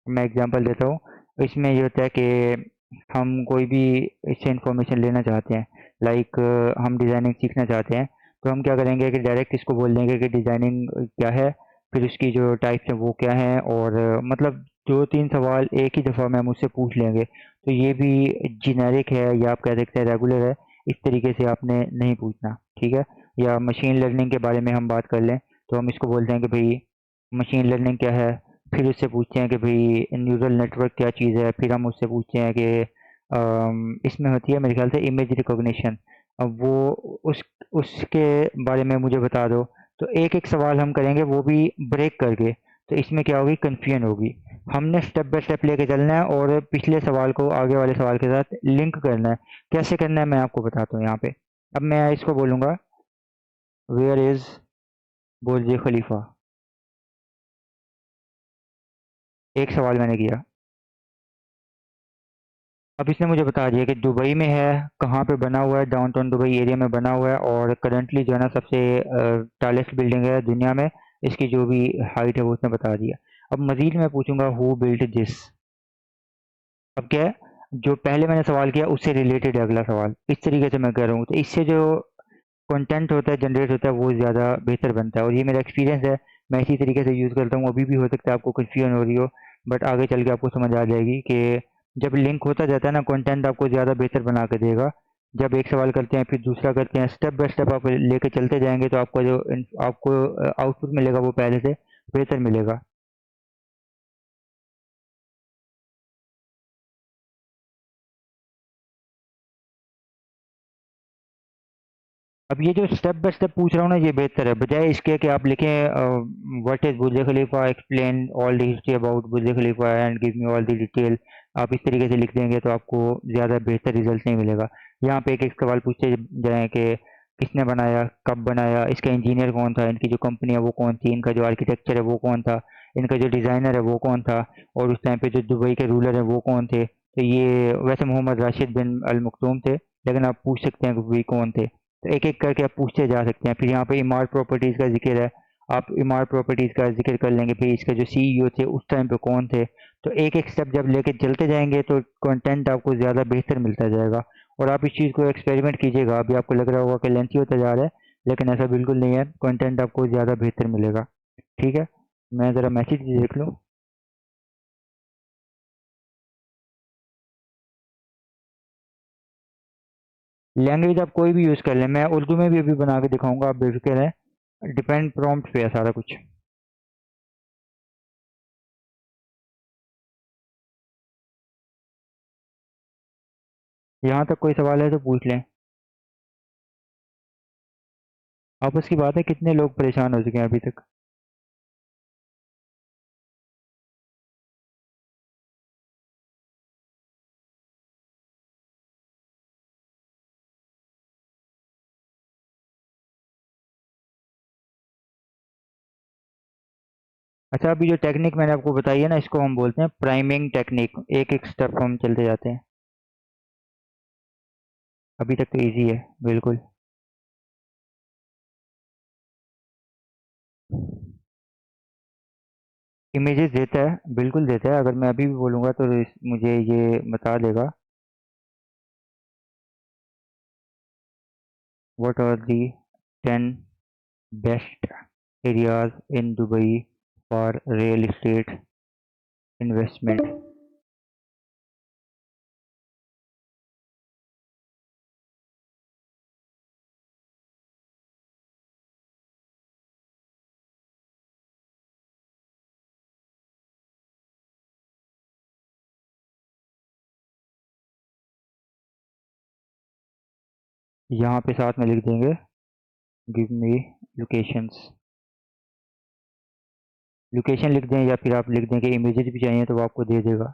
मैं एग्जांपल देता हूँ, इसमें ये होता है कि हम कोई भी इससे इंफॉर्मेशन लेना चाहते हैं, लाइक हम डिज़ाइनिंग सीखना चाहते हैं, तो हम क्या करेंगे कि डायरेक्ट इसको बोल देंगे कि डिज़ाइनिंग क्या है, फिर उसकी जो टाइप्स हैं वो क्या हैं, और मतलब 2-3 सवाल एक ही दफ़ा में हम उससे पूछ लेंगे। तो ये भी जेनेरिक है, या आप कह सकते हैं रेगुलर है, इस तरीके से आपने नहीं पूछना, ठीक है। या मशीन लर्निंग के बारे में हम बात कर लें, तो हम इसको बोलते हैं कि भाई मशीन लर्निंग क्या है, फिर उससे पूछते हैं कि भाई न्यूरल नेटवर्क क्या चीज़ है, फिर हम उससे पूछते हैं कि इसमें होती है मेरे ख्याल से इमेज रिकॉग्निशन, अब वो उस उसके बारे में मुझे बता दो। तो एक एक सवाल हम करेंगे, वो भी ब्रेक करके, तो इसमें क्या होगी, कन्फ्यूजन होगी। हमने स्टेप बाय स्टेप लेके चलना है और पिछले सवाल को आगे वाले सवाल के साथ लिंक करना है। कैसे करना है मैं आपको बताता हूँ यहाँ पे। अब मैं इसको बोलूँगा वेयर इज़ बुर्ज खलीफा, एक सवाल मैंने किया। अब इसने मुझे बता दिया कि दुबई में है, कहाँ पे बना हुआ है, डाउनटाउन दुबई एरिया में बना हुआ है, और करंटली जो है ना सबसे टालेस्ट बिल्डिंग है दुनिया में, इसकी जो भी हाइट है वो उसने बता दिया। अब मजीद मैं पूछूंगा हु बिल्ट दिस। अब क्या है, जो पहले मैंने सवाल किया उससे रिलेटेड है अगला सवाल, इस तरीके से मैं कर रहा हूँ, तो इससे जो कंटेंट होता है जनरेट होता है वो ज़्यादा बेहतर बनता है, और ये मेरा एक्सपीरियंस है। मैं इसी तरीके से यूज़ करता हूँ, अभी भी हो सकता है आपको कन्फ्यूजन हो रही हो, बट आगे चल के आपको समझ आ जाएगी कि जब लिंक होता जाता है ना, कंटेंट आपको ज़्यादा बेहतर बना के देगा। जब एक सवाल करते हैं फिर दूसरा करते हैं, स्टेप बाय स्टेप आप लेके चलते जाएंगे तो आपका जो आपको आउटपुट मिलेगा वो पहले से बेहतर मिलेगा। अब ये जो स्टेप बाय स्टेप पूछ रहा हूँ ना, ये बेहतर है, बजाय इसके कि आप लिखें what is Burj Khalifa, explain all the history about Burj Khalifa and give me all the detail. आप इस तरीके से लिख देंगे तो आपको ज़्यादा बेहतर रिजल्ट नहीं मिलेगा। यहाँ पे एक एक सवाल पूछते जाएं कि किसने बनाया, कब बनाया, इसका इंजीनियर कौन था, इनकी जो कंपनी है वो कौन थी, इनका जो आर्किटेक्चर है वो कौन था, इनका जो डिज़ाइनर है वो कौन था, और उस टाइम पे जो दुबई के रूलर है वो कौन थे। तो ये वैसे मोहम्मद राशिद बिन अल मखदूम थे, लेकिन आप पूछ सकते हैं कि वही कौन थे। तो एक एक करके आप पूछते जा सकते हैं। फिर यहाँ पे इमारत प्रॉपर्टीज़ का जिक्र है, आप इमारत प्रॉपर्टीज़ का जिक्र कर लेंगे, फिर इसके जो सीईओ थे उस टाइम पे कौन थे। तो एक एक स्टेप जब लेके चलते जाएंगे तो कंटेंट आपको ज़्यादा बेहतर मिलता जाएगा। और आप इस चीज़ को एक्सपेरिमेंट कीजिएगा, अभी आपको लग रहा होगा कि लेंथी होता जा रहा है, लेकिन ऐसा बिल्कुल नहीं है, कंटेंट आपको ज़्यादा बेहतर मिलेगा। ठीक है, मैं ज़रा मैसेज देख लूँ। लैंग्वेज आप कोई भी यूज़ कर लें, मैं उर्दू में भी अभी बना के दिखाऊंगा, आप बेफिक्र हैं, डिपेंड प्रॉम्प्ट पे है सारा कुछ। यहाँ तक कोई सवाल है तो पूछ लें। आपस की बात है, कितने लोग परेशान हो चुके हैं अभी तक। अच्छा, अभी जो टेक्निक मैंने आपको बताई है ना, इसको हम बोलते हैं प्राइमिंग टेक्निक। एक एक स्टेप हम चलते जाते हैं। अभी तक तो इजी है बिल्कुल। इमेजेस देता है, बिल्कुल देता है। अगर मैं अभी भी बोलूँगा तो मुझे ये बता देगा what are the 10 best areas in Dubai for real estate investment. यहाँ पे साथ में लिख देंगे गिव मी लोकेशंस। लोकेशन लिख दें या फिर आप लिख दें कि इमेजेस भी चाहिए तो वो आपको दे देगा।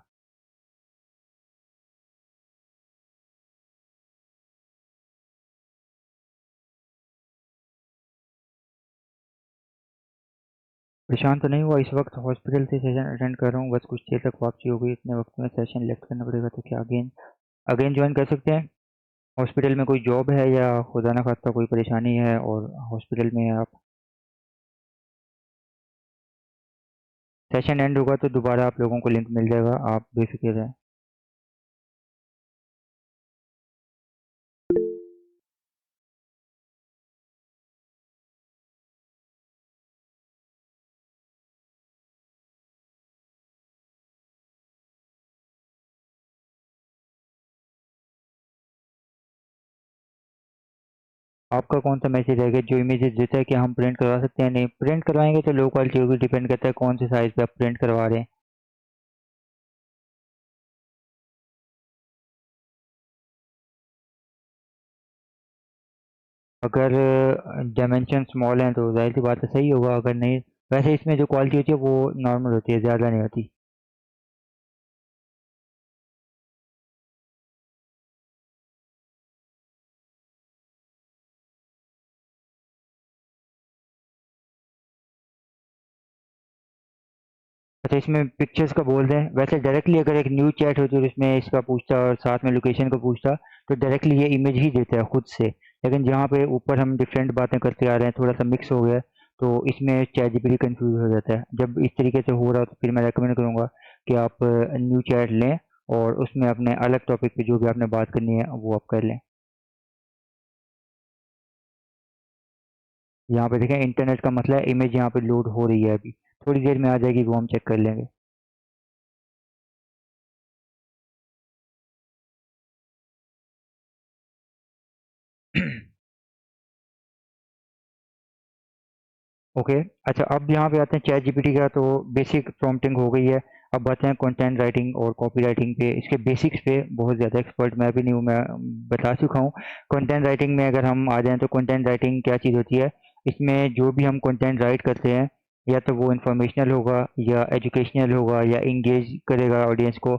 परेशान तो नहीं हुआ? इस वक्त हॉस्पिटल से सेशन अटेंड कर रहा हूँ, बस कुछ देर तक वापसी हो गई। इतने वक्त में सेशन लेफ्ट करना पड़ेगा तो क्या अगेन अगेन ज्वाइन कर सकते हैं? हॉस्पिटल में कोई जॉब है या खुदा ना खास्ता कोई परेशानी है और हॉस्पिटल में है आप? सेशन एंड होगा तो दोबारा आप लोगों को लिंक मिल जाएगा, आप बेफिक्र रहें। आपका कौन सा मैसेज रहेगा जो इमेजेस देता है कि हम प्रिंट करवा सकते हैं? नहीं, प्रिंट करवाएंगे तो लो क्वालिटी होगी, डिपेंड करता है कौन से साइज पे आप प्रिंट करवा रहे हैं। अगर डायमेंशन स्मॉल हैं तो जाहिर सी बात है सही होगा, अगर नहीं वैसे इसमें जो क्वालिटी होती है वो नॉर्मल होती है, ज़्यादा नहीं होती। अच्छा, इसमें पिक्चर्स का बोल दें। वैसे डायरेक्टली अगर एक न्यू चैट होती है और इसमें इसका पूछता और साथ में लोकेशन का पूछता तो डायरेक्टली ये इमेज ही देता है खुद से। लेकिन जहाँ पे ऊपर हम डिफरेंट बातें करते आ रहे हैं, थोड़ा सा मिक्स हो गया, तो इसमें चैट जीपीटी कंफ्यूज हो जाता है। जब इस तरीके से हो रहा हो तो फिर मैं रेकमेंड करूँगा कि आप न्यू चैट लें और उसमें अपने अलग टॉपिक पे जो भी आपने बात करनी है वो आप कर लें। यहाँ पे देखें इंटरनेट का मसला है, इमेज यहाँ पे लोड हो रही है अभी, थोड़ी देर में आ जाएगी, वो हम चेक कर लेंगे। ओके। अच्छा, अब यहाँ पे आते हैं चैट जीपीटी का, तो बेसिक प्रॉम्प्टिंग हो गई है। अब आते हैं कंटेंट राइटिंग और कॉपी राइटिंग पे। इसके बेसिक्स पे बहुत ज़्यादा एक्सपर्ट मैं भी नहीं हूँ, मैं बता चुका हूँ। कंटेंट राइटिंग में अगर हम आ जाएँ तो कंटेंट राइटिंग क्या चीज़ होती है? इसमें जो भी हम कंटेंट राइट करते हैं, या तो वो इंफॉर्मेशनल होगा या एजुकेशनल होगा या इंगेज करेगा ऑडियंस को।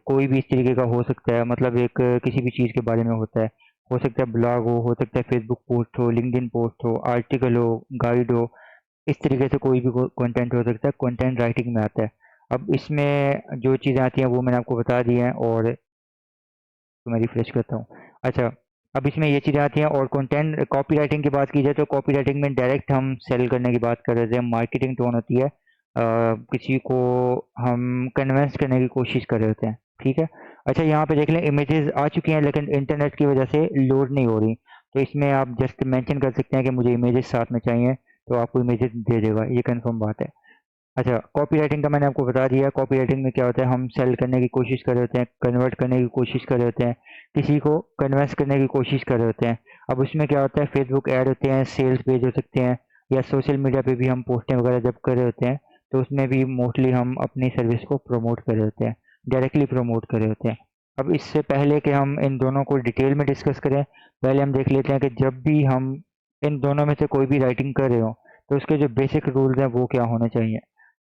कोई भी इस तरीके का हो सकता है, मतलब एक किसी भी चीज़ के बारे में होता है। हो सकता है ब्लॉग हो सकता है फेसबुक पोस्ट हो, लिंक्डइन पोस्ट हो, आर्टिकल हो, गाइड हो। इस तरीके से कोई भी कंटेंट हो सकता है, कंटेंट राइटिंग में आता है। अब इसमें जो चीज़ें आती हैं वो मैंने आपको बता दी हैं, और तो मैं रिफ्रेश करता हूँ। अच्छा, अब इसमें ये चीज़ें आती हैं। और कंटेंट कॉपी राइटिंग की बात की जाए तो कॉपी राइटिंग में डायरेक्ट हम सेल करने की बात कर रहे थे, मार्केटिंग टोन होती है। किसी को हम कन्विंस करने की कोशिश कर रहे होते हैं, ठीक है। अच्छा, यहाँ पे देख लें इमेजेस आ चुकी हैं लेकिन इंटरनेट की वजह से लोड नहीं हो रही, तो इसमें आप जस्ट मेंशन कर सकते हैं कि मुझे इमेजेस साथ में चाहिए, तो आपको इमेजेस दे देगा, ये कंफर्म बात है। अच्छा, कॉपी राइटिंग का मैंने आपको बता दिया। कॉपी राइटिंग में क्या होता है, हम सेल करने की कोशिश कर रहे होते हैं, कन्वर्ट करने की कोशिश कर रहे होते हैं, किसी को कन्विंस करने की कोशिश कर रहे होते हैं। अब उसमें क्या होता है, फेसबुक ऐड होते हैं, सेल्स पेज हो सकते हैं, या सोशल मीडिया पे भी हम पोस्टें वगैरह जब कर रहे होते हैं तो उसमें भी मोस्टली हम अपनी सर्विस को प्रमोट कर रहे होते हैं, डायरेक्टली प्रमोट कर रहे होते हैं। अब इससे पहले कि हम इन दोनों को डिटेल में डिस्कस करें, पहले हम देख लेते हैं कि जब भी हम इन दोनों में से कोई भी राइटिंग कर रहे हो तो उसके जो बेसिक रूल्स हैं वो क्या होने चाहिए।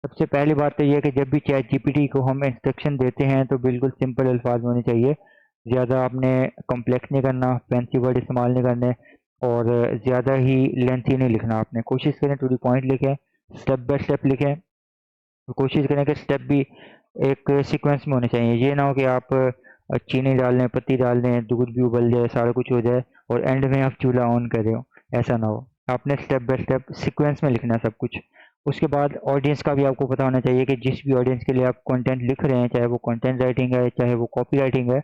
सबसे पहली बात तो ये है कि जब भी चैट जीपीटी को हम इंस्ट्रक्शन देते हैं तो बिल्कुल सिंपल अल्फाज में होने चाहिए। ज़्यादा आपने कॉम्प्लेक्स नहीं करना, फैंसी वर्ड इस्तेमाल नहीं करने, और ज़्यादा ही लेंथी नहीं लिखना। आपने कोशिश करें टू द पॉइंट लिखें, स्टेप बाय स्टेप लिखें। तो कोशिश करें कि स्टेप भी एक सीक्वेंस में होने चाहिए। ये ना हो कि आप चीनी डाल लें, पत्ती डाल दें, दूध भी उबल जाए, सारा कुछ हो जाए और एंड में आप चूल्हा ऑन कर रहे हो, ऐसा ना हो। आपने स्टेप बाय स्टेप सीक्वेंस में लिखना है सब कुछ। उसके बाद ऑडियंस का भी आपको पता होना चाहिए कि जिस भी ऑडियंस के लिए आप कंटेंट लिख रहे हैं, चाहे वो कंटेंट राइटिंग है, चाहे वो कॉपी राइटिंग है,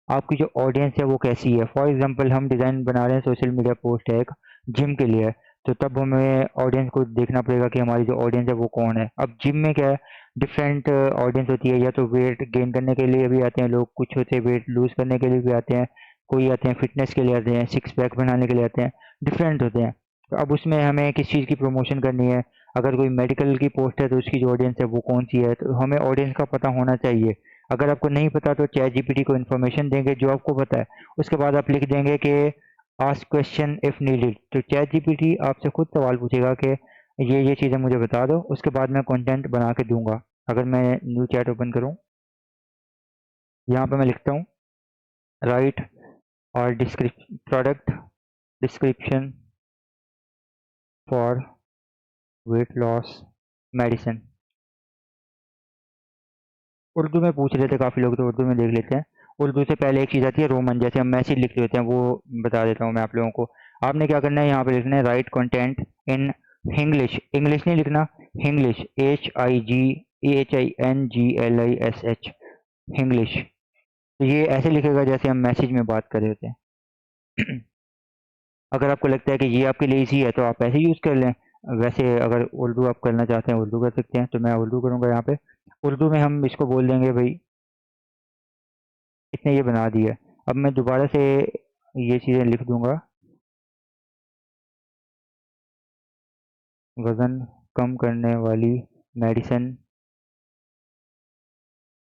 आपकी जो ऑडियंस है वो कैसी है। फॉर एग्जांपल हम डिज़ाइन बना रहे हैं, सोशल मीडिया पोस्ट है एक जिम के लिए, तो तब हमें ऑडियंस को देखना पड़ेगा कि हमारी जो ऑडियंस है वो कौन है। अब जिम में क्या है, डिफरेंट ऑडियंस होती है, या तो वेट गेन करने के लिए भी आते हैं लोग, कुछ होते हैं वेट लूज करने के लिए भी आते हैं, कोई आते हैं फिटनेस के लिए आते हैं, सिक्स पैक बनाने के लिए आते हैं, डिफरेंट होते हैं। तो अब उसमें हमें किस चीज़ की प्रमोशन करनी है। अगर कोई मेडिकल की पोस्ट है तो उसकी जो ऑडियंस है वो कौन सी है, तो हमें ऑडियंस का पता होना चाहिए। अगर आपको नहीं पता तो चैट जीपीटी को इन्फॉर्मेशन देंगे जो आपको पता है, उसके बाद आप लिख देंगे कि आस्क क्वेश्चन इफ नीडेड, तो चैट जीपीटी आपसे खुद सवाल पूछेगा कि ये चीज़ें मुझे बता दो, उसके बाद मैं कंटेंट बना के दूंगा। अगर मैं न्यू चैट ओपन करूं, यहाँ पे मैं लिखता हूँ राइट और product description for weight loss medicine. Urdu में पूछ रहे थे काफ़ी लोग, तो उर्दू में देख लेते हैं। उर्दू से पहले एक चीज़ आती है रोमन, जैसे हम मैसेज लिख लेते हैं, वो बता देता हूँ मैं आप लोगों को। आपने क्या करना है, यहाँ पे लिखना है right content in Hinglish. English नहीं लिखना, हिंग्लिश, HIGHINGLISH, हिंग्लिश। तो ये ऐसे लिखेगा जैसे हम मैसेज में बात कर रहे होते हैं। अगर आपको लगता है कि ये आपके लिए ईजी है तो आप ऐसे यूज़ कर लें। वैसे अगर उर्दू आप करना चाहते हैं उर्दू कर सकते हैं, तो मैं उर्दू करूँगा यहाँ पे। उर्दू में हम इसको बोल देंगे भाई इसने ये बना दिया। अब मैं दोबारा से ये चीज़ें लिख दूंगा, वज़न कम करने वाली मेडिसिन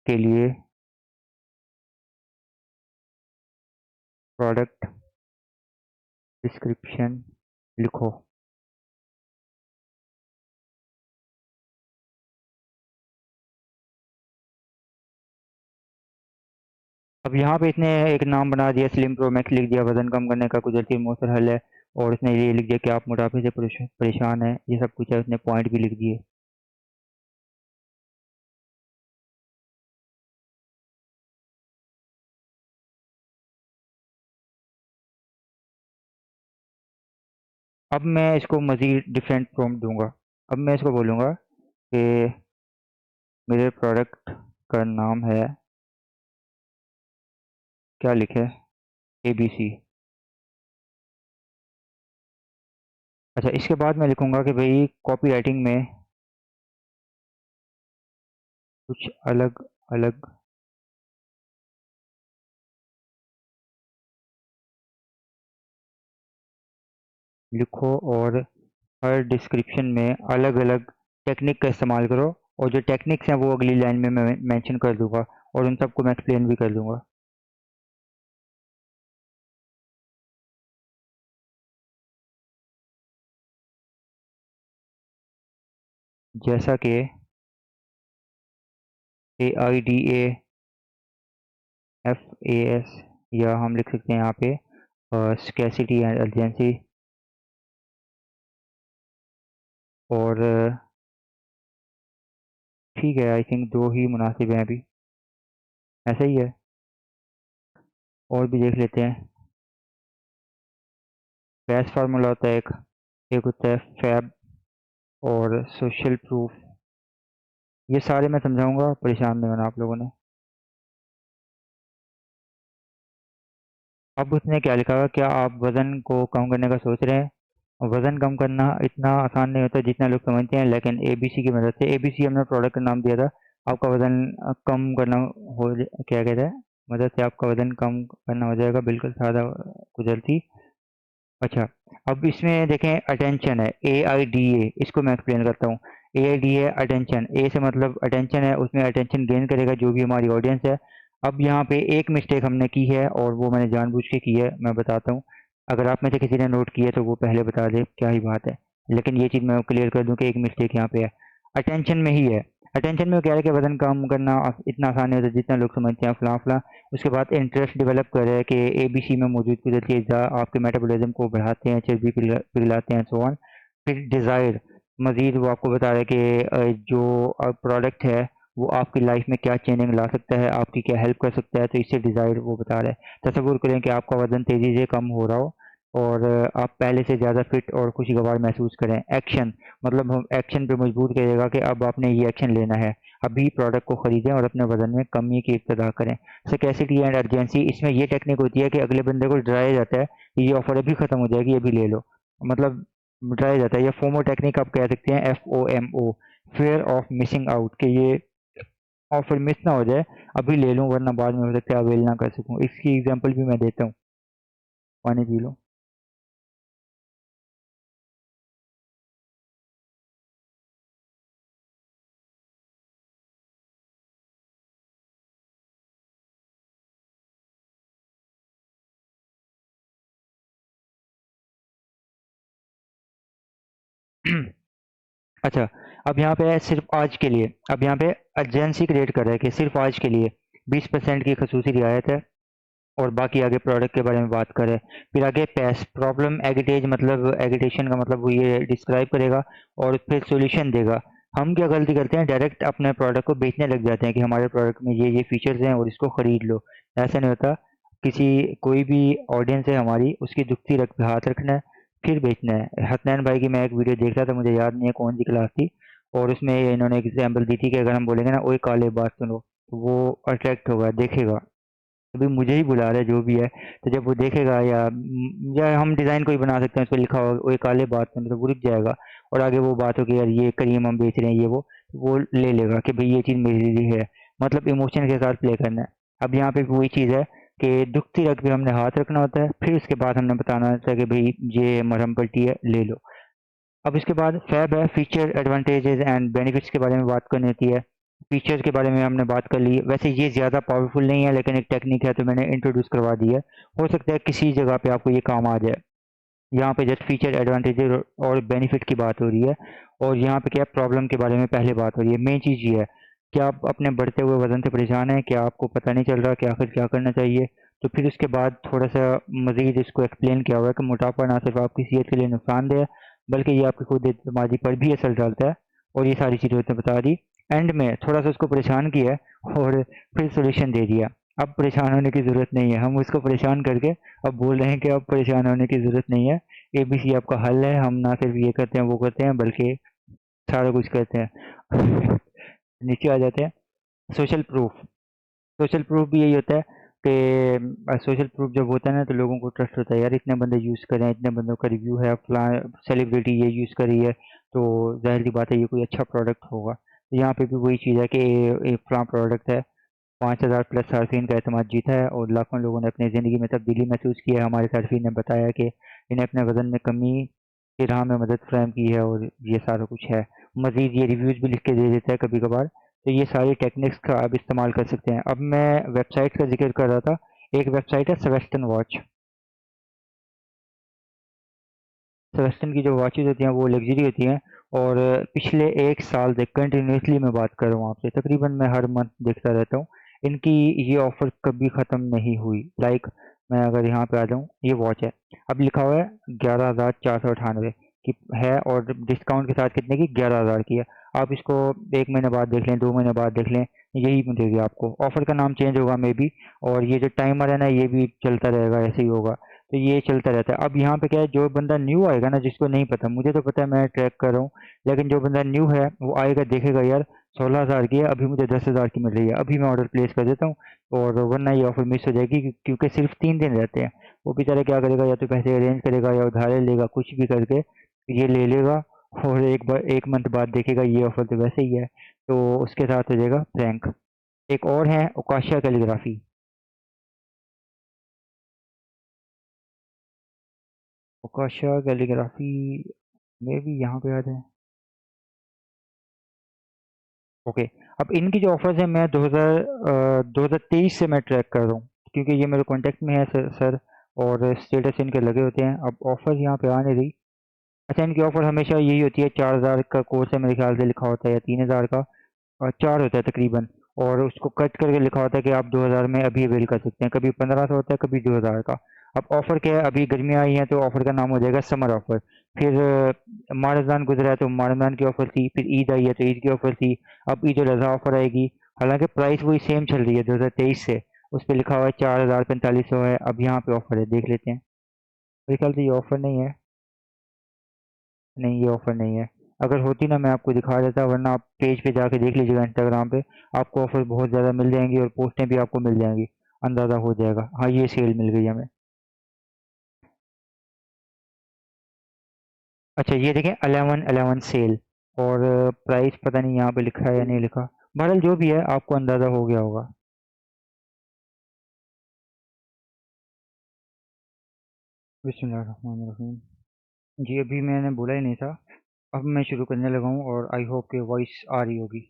के लिए प्रोडक्ट डिस्क्रिप्शन लिखो। अब यहाँ पे इसने एक नाम बना दिया, स्लिम प्रो मैक्स लिख दिया, वज़न कम करने का कुदरती मौसर हल है, और इसने ये लिख दिया कि आप मोटापे से परेशान हैं, ये सब कुछ है, उसने पॉइंट भी लिख दिए। अब मैं इसको मज़ीद डिफरेंट प्रॉम्प्ट दूंगा। अब मैं इसको बोलूँगा कि मेरे प्रोडक्ट का नाम है, क्या लिखे, ABC। अच्छा, इसके बाद मैं लिखूंगा कि भाई कॉपी राइटिंग में कुछ अलग अलग लिखो और हर डिस्क्रिप्शन में अलग अलग टेक्निक का इस्तेमाल करो, और जो टेक्निक्स हैं वो अगली लाइन में मैं मेंशन कर दूंगा और उन सबको मैं एक्सप्लेन भी कर दूंगा। जैसा कि AIDS, या हम लिख सकते हैं यहाँ पे स्कैसिटी एंड अर्जेंसी, और ठीक है, आई थिंक दो ही मुनासिब हैं अभी, ऐसा ही है। और भी देख लेते हैं। फैस फार्मूला होता है एक होता है फैब और सोशल प्रूफ। ये सारे मैं समझाऊंगा, परेशान नहीं होना आप लोगों ने। अब उसने क्या लिखा हुआ, क्या आप वज़न को कम करने का सोच रहे हैं। वज़न कम करना इतना आसान नहीं होता जितना लोग समझते हैं, लेकिन ABC की मदद से, ABC हमने प्रोडक्ट का नाम दिया था, आपका वज़न कम करना क्या कहते हैं, मदद से आपका वज़न कम करना हो जाएगा, बिल्कुल सादा कुदरती। अच्छा, अब इसमें देखें अटेंशन है, AIDA, इसको मैं एक्सप्लेन करता हूँ। AIDA अटेंशन, ए से मतलब अटेंशन है, उसमें अटेंशन गेन करेगा जो भी हमारी ऑडियंस है। अब यहाँ पे एक मिस्टेक हमने की है और वो मैंने जानबूझ के की है, मैं बताता हूँ। अगर आप में से किसी ने नोट की है तो वो पहले बता दे, क्या ही बात है। लेकिन ये चीज़ मैं क्लियर कर दूँ कि एक मिस्टेक यहाँ पे है, अटेंशन में ही है। अटेंशन में वो कह रहा है कि वज़न कम करना इतना आसान नहीं होता जितना लोग समझते हैं, फलां फलां। उसके बाद इंटरेस्ट डेवलप करे कि ABC में मौजूद कुदरती अज़ा आपके मेटाबॉलिज्म को बढ़ाते हैं, चर्बी पिघलाते हैं, सो ऑन। फिर डिज़ायर, मज़ीद वो आपको बता रहा है कि जो प्रोडक्ट है वो आपकी लाइफ में क्या चेंजिंग ला सकता है, आपकी क्या हेल्प कर सकता है, तो इससे डिज़ायर वो बता रहा है। तसव्वुर करें कि आपका वज़न तेज़ी से कम हो रहा हो और आप पहले से ज़्यादा फिट और खुशगवार महसूस करें। एक्शन मतलब हम एक्शन पे मजबूर करेगा कि अब आपने ये एक्शन लेना है। अभी प्रोडक्ट को खरीदें और अपने वज़न में कमी की इब्तिदा करें। स्कैर्सिटी एंड अर्जेंसी, इसमें ये टेक्निक होती है कि अगले बंदे को डराया जाता है कि ये ऑफ़र अभी ख़त्म हो जाएगी, अभी ले लो। मतलब डराया जाता है। या फोमो टेक्निक आप कह सकते हैं, FOMO, fear of missing out, कि ये ऑफर मिस ना हो जाए, अभी ले लूँ वरना बाद में हो सकता है अवेल ना कर सकूँ। इसकी एग्जांपल भी मैं देता हूँ। पानी पी लो। अच्छा, अब यहाँ पे है सिर्फ आज के लिए, अब यहाँ पे अर्जेंसी क्रिएट कर रहा है कि सिर्फ आज के लिए 20% की खसूसी रियायत है और बाकी आगे प्रोडक्ट के बारे में बात करें। फिर आगे पैस प्रॉब्लम एगिटेज, मतलब एगिटेशन का मतलब वो ये डिस्क्राइब करेगा और फिर सॉल्यूशन देगा। हम क्या गलती करते हैं, डायरेक्ट अपने प्रोडक्ट को बेचने लग जाते हैं कि हमारे प्रोडक्ट में ये फीचर्स हैं और इसको खरीद लो। ऐसा नहीं होता। किसी कोई भी ऑडियंस है हमारी, उसकी दुखती रख पे हाथ रखना है, फिर बेचना है। हसनैन भाई की मैं एक वीडियो देख रहा था, मुझे याद नहीं है कौन सी क्लास थी, और उसमें इन्होंने एक एग्जाम्पल दी थी कि अगर हम बोलेंगे ना, ओए काले बात सुनो, तो वो अट्रैक्ट होगा, देखेगा। अभी मुझे ही बुला रहा है जो भी है, तो जब वो देखेगा, या हम डिज़ाइन कोई बना सकते हैं, उस पर लिखा होगा वो एक काले बात में, तो वो रुक जाएगा और आगे वो बात हो कि यार ये क्रीम हम बेच रहे हैं, ये वो ले लेगा कि भाई ये चीज़ मेरे लिए है। मतलब इमोशन के साथ प्ले करना है। अब यहाँ पे भी वही चीज़ है कि दुखती रग पे हमने हाथ रखना होता है, फिर उसके बाद हमने बताना होता है कि भाई ये मरहम पट्टी है, ले लो। अब इसके बाद फैब है, फीचर एडवांटेजेस एंड बेनिफिट्स के बारे में बात करनी होती है। फीचर्स के बारे में हमने बात कर ली। वैसे ये ज़्यादा पावरफुल नहीं है, लेकिन एक टेक्निक है तो मैंने इंट्रोड्यूस करवा दी है। हो सकता है किसी जगह पे आपको ये काम आ जाए। यहाँ पे जस्ट फीचर एडवांटेजेस और बेनिफिट की बात हो रही है, और यहाँ पे क्या प्रॉब्लम के बारे में पहले बात हो रही है। मेन चीज़ ये है कि आप अपने बढ़ते हुए वजन से परेशान हैं, क्या आपको पता नहीं चल रहा कि आखिर क्या करना चाहिए। तो फिर उसके बाद थोड़ा सा मजीद इसको एक्सप्लेन किया हुआ है कि मोटापा ना सिर्फ आपकी सेहत के लिए नुकसानदेह है, बल्कि ये आपकी खुद एतमादी पर भी असर डालता है। और ये सारी चीज़ें उसने बता दी। एंड में थोड़ा सा उसको परेशान किया है और फिर सोल्यूशन दे दिया। अब परेशान होने की ज़रूरत नहीं है, हम उसको परेशान करके अब बोल रहे हैं कि अब परेशान होने की ज़रूरत नहीं है। ABC आपका हल है, हम ना सिर्फ ये करते हैं वो करते हैं, बल्कि सारा कुछ करते हैं। नीचे आ जाते हैं। Social proof. सोशल प्रूफ भी यही होता है कि सोशल प्रूफ जब होता है ना, तो लोगों को ट्रस्ट होता है, यार इतने बंदे यूज़ कर रहे हैं, इतने बंदों का रिव्यू है, फलां सेलिब्रिटी ये यूज़ कर रही है, तो जाहिर सी बात है ये कोई अच्छा प्रोडक्ट होगा। तो यहाँ पे भी वही चीज़ है कि एक फलां प्रोडक्ट है, 5,000 प्लस सार्फिन का एतमाद जीता है और लाखों लोगों ने अपनी ज़िंदगी में तब्दीली महसूस की है। हमारे सार्फिन ने बताया कि इन्हें अपने वज़न में कमी की राह में मदद फ़राहम की है और ये सारा कुछ है। मज़ीद ये रिव्यूज़ भी लिख के दे देता है कभी-कभार। तो ये सारी टेक्निक्स का आप इस्तेमाल कर सकते हैं। अब मैं वेबसाइट का ज़िक्र कर रहा था। एक वेबसाइट है सेबेस्टियन वॉच। सेबेस्टियन की जो वॉचेज़ होती हैं वो लग्ज़री होती हैं, और पिछले 1 साल से कंटिन्यूअसली मैं बात कर रहा हूँ आपसे, तकरीबन मैं हर मंथ देखता रहता हूँ। इनकी ये ऑफ़र कभी ख़त्म नहीं हुई। लाइक मैं अगर यहाँ पे आ जाऊँ, ये वॉच है। अब लिखा हुआ है 11,498 की है, और डिस्काउंट के साथ कितने की? 11,000 की है। आप इसको 1 महीने बाद देख लें, 2 महीने बाद देख लें, यही मिलेगी आपको। ऑफ़र का नाम चेंज होगा मे बी, और ये जो टाइमर है ना, ये भी चलता रहेगा, ऐसे ही होगा। तो ये चलता रहता है। अब यहाँ पे क्या है, जो बंदा न्यू आएगा ना, जिसको नहीं पता, मुझे तो पता है, मैं ट्रैक कर रहा हूँ, लेकिन जो बंदा न्यू है वो आएगा, देखेगा यार 16,000 की है, अभी मुझे 10,000 की मिल रही है, अभी मैं ऑर्डर प्लेस कर देता हूँ, और वरना ये ऑफर मिस हो जाएगी, क्योंकि सिर्फ 3 दिन रहते हैं। वो बेचारा क्या करेगा, या तो पैसे अरेंज करेगा या उधार ले लेगा, कुछ भी करके ये ले लेगा, और एक बार 1 मंथ बाद देखेगा ये ऑफर तो वैसे ही है, तो उसके साथ हो जाएगा प्रैंक। एक और है ओकाशा कैलीग्राफी। ओकाशा कैलीग्राफी में भी यहाँ पे आ जाए। ओके। अब इनकी जो ऑफर्स हैं, मैं 2023 से मैं ट्रैक कर रहा हूँ, क्योंकि ये मेरे कॉन्टेक्ट में है सर, और स्टेटस इनके लगे होते हैं। अब ऑफर यहाँ पे आ नहीं रही। अच्छा, इनकी ऑफर हमेशा यही होती है, 4,000 का कोर्स है मेरे ख्याल से लिखा होता है, या 3,000 का, और 4 होता है तकरीबन, और उसको कट करके लिखा होता है कि आप 2,000 में अभी अवेल कर सकते हैं। कभी 1,500 होता है, कभी 2,000 का। अब ऑफ़र क्या है, अभी गर्मियाँ आई हैं तो ऑफ़र का नाम हो जाएगा समर ऑफ़र। फिर माह रमज़ान गुज़रा है तो माह रमज़ान की ऑफ़र थी, फिर ईद आई है तो ईद की ऑफ़र थी, अब ईद उल अज़हा ऑफ़र आएगी। हालाँकि प्राइस वही सेम चल रही है 2023 से, उस पे लिखा हुआ है 4000 4500 है, अब यहाँ पे ऑफ़र है, देख लेते हैं। मेरे ख्याल से ये ऑफ़र नहीं है, नहीं ये ऑफ़र नहीं है। अगर होती ना मैं आपको दिखा देता, वरना आप पेज पे जाके देख लीजिएगा इंस्टाग्राम पे, आपको ऑफ़र बहुत ज़्यादा मिल जाएँगी और पोस्टें भी आपको मिल जाएँगी, अंदाज़ा हो जाएगा। हाँ, ये सेल मिल गई हमें। अच्छा ये देखें 11/11 सेल, और प्राइस पता नहीं यहाँ पे लिखा है या नहीं लिखा। बहरहाल जो भी है आपको अंदाज़ा हो गया होगा। बिस्मिल्लाहिर्रहमानिर्रहीम। जी अभी मैंने बोला ही नहीं था, अब मैं शुरू करने लगा हूँ और आई होप कि वॉइस आ रही होगी।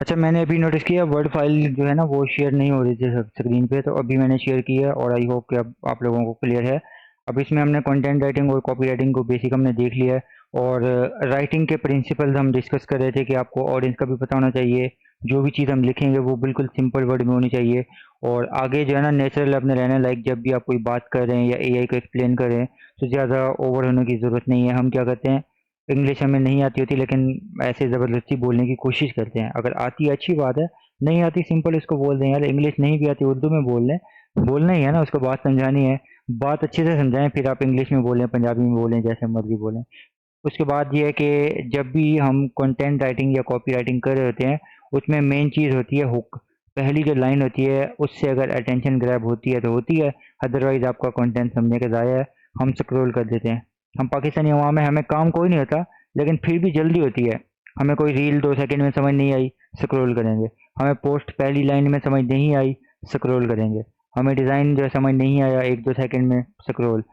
अच्छा मैंने अभी नोटिस किया वर्ड फाइल जो है ना वो शेयर नहीं हो रही थी स्क्रीन पे, तो अभी मैंने शेयर किया है और आई होप कि अब आप लोगों को क्लियर है। अब इसमें हमने कंटेंट राइटिंग और कॉपी राइटिंग को बेसिक हमने देख लिया है, और राइटिंग के प्रिंसिपल्स हम डिस्कस कर रहे थे कि आपको ऑडियंस का भी पता होना चाहिए, जो भी चीज़ हम लिखेंगे वो बिल्कुल सिंपल वर्ड में होनी चाहिए, और आगे जो है ना नेचुरल अपने रहना, लाइक जब भी आप कोई बात कर रहे हैं या एआई को एक्सप्लेन कर रहे हैं तो ज़्यादा ओवर होने की ज़रूरत नहीं है। हम क्या करते हैं, इंग्लिश हमें नहीं आती होती लेकिन ऐसे ज़बरदस्ती बोलने की कोशिश करते हैं। अगर आती है अच्छी बात है, नहीं आती सिंपल इसको बोल दें, यार इंग्लिश नहीं भी आती उर्दू में बोल लें, बोलना ही है ना, उसको बात समझानी है, बात अच्छे से समझाएं, फिर आप इंग्लिश में बोलें, पंजाबी में बोलें, जैसे मर्जी बोलें। उसके बाद ये है कि जब भी हम कंटेंट राइटिंग या कॉपी राइटिंग कर रहे होते हैं, उसमें मेन चीज़ होती है हुक। पहली जो लाइन होती है उससे अगर अटेंशन ग्रैब होती है तो होती है, अदरवाइज़ आपका कंटेंट समझने का ज़ाया है, हम स्क्रॉल कर देते हैं। हम पाकिस्तानी अवाम है, हमें काम कोई नहीं होता, लेकिन फिर भी जल्दी होती है। हमें कोई रील 2 सेकंड में समझ नहीं आई, स्क्रॉल करेंगे। हमें पोस्ट पहली लाइन में समझ नहीं आई, स्क्रॉल करेंगे। हमें डिज़ाइन जो है समझ नहीं आया 1-2 सेकंड में, स्क्रॉल।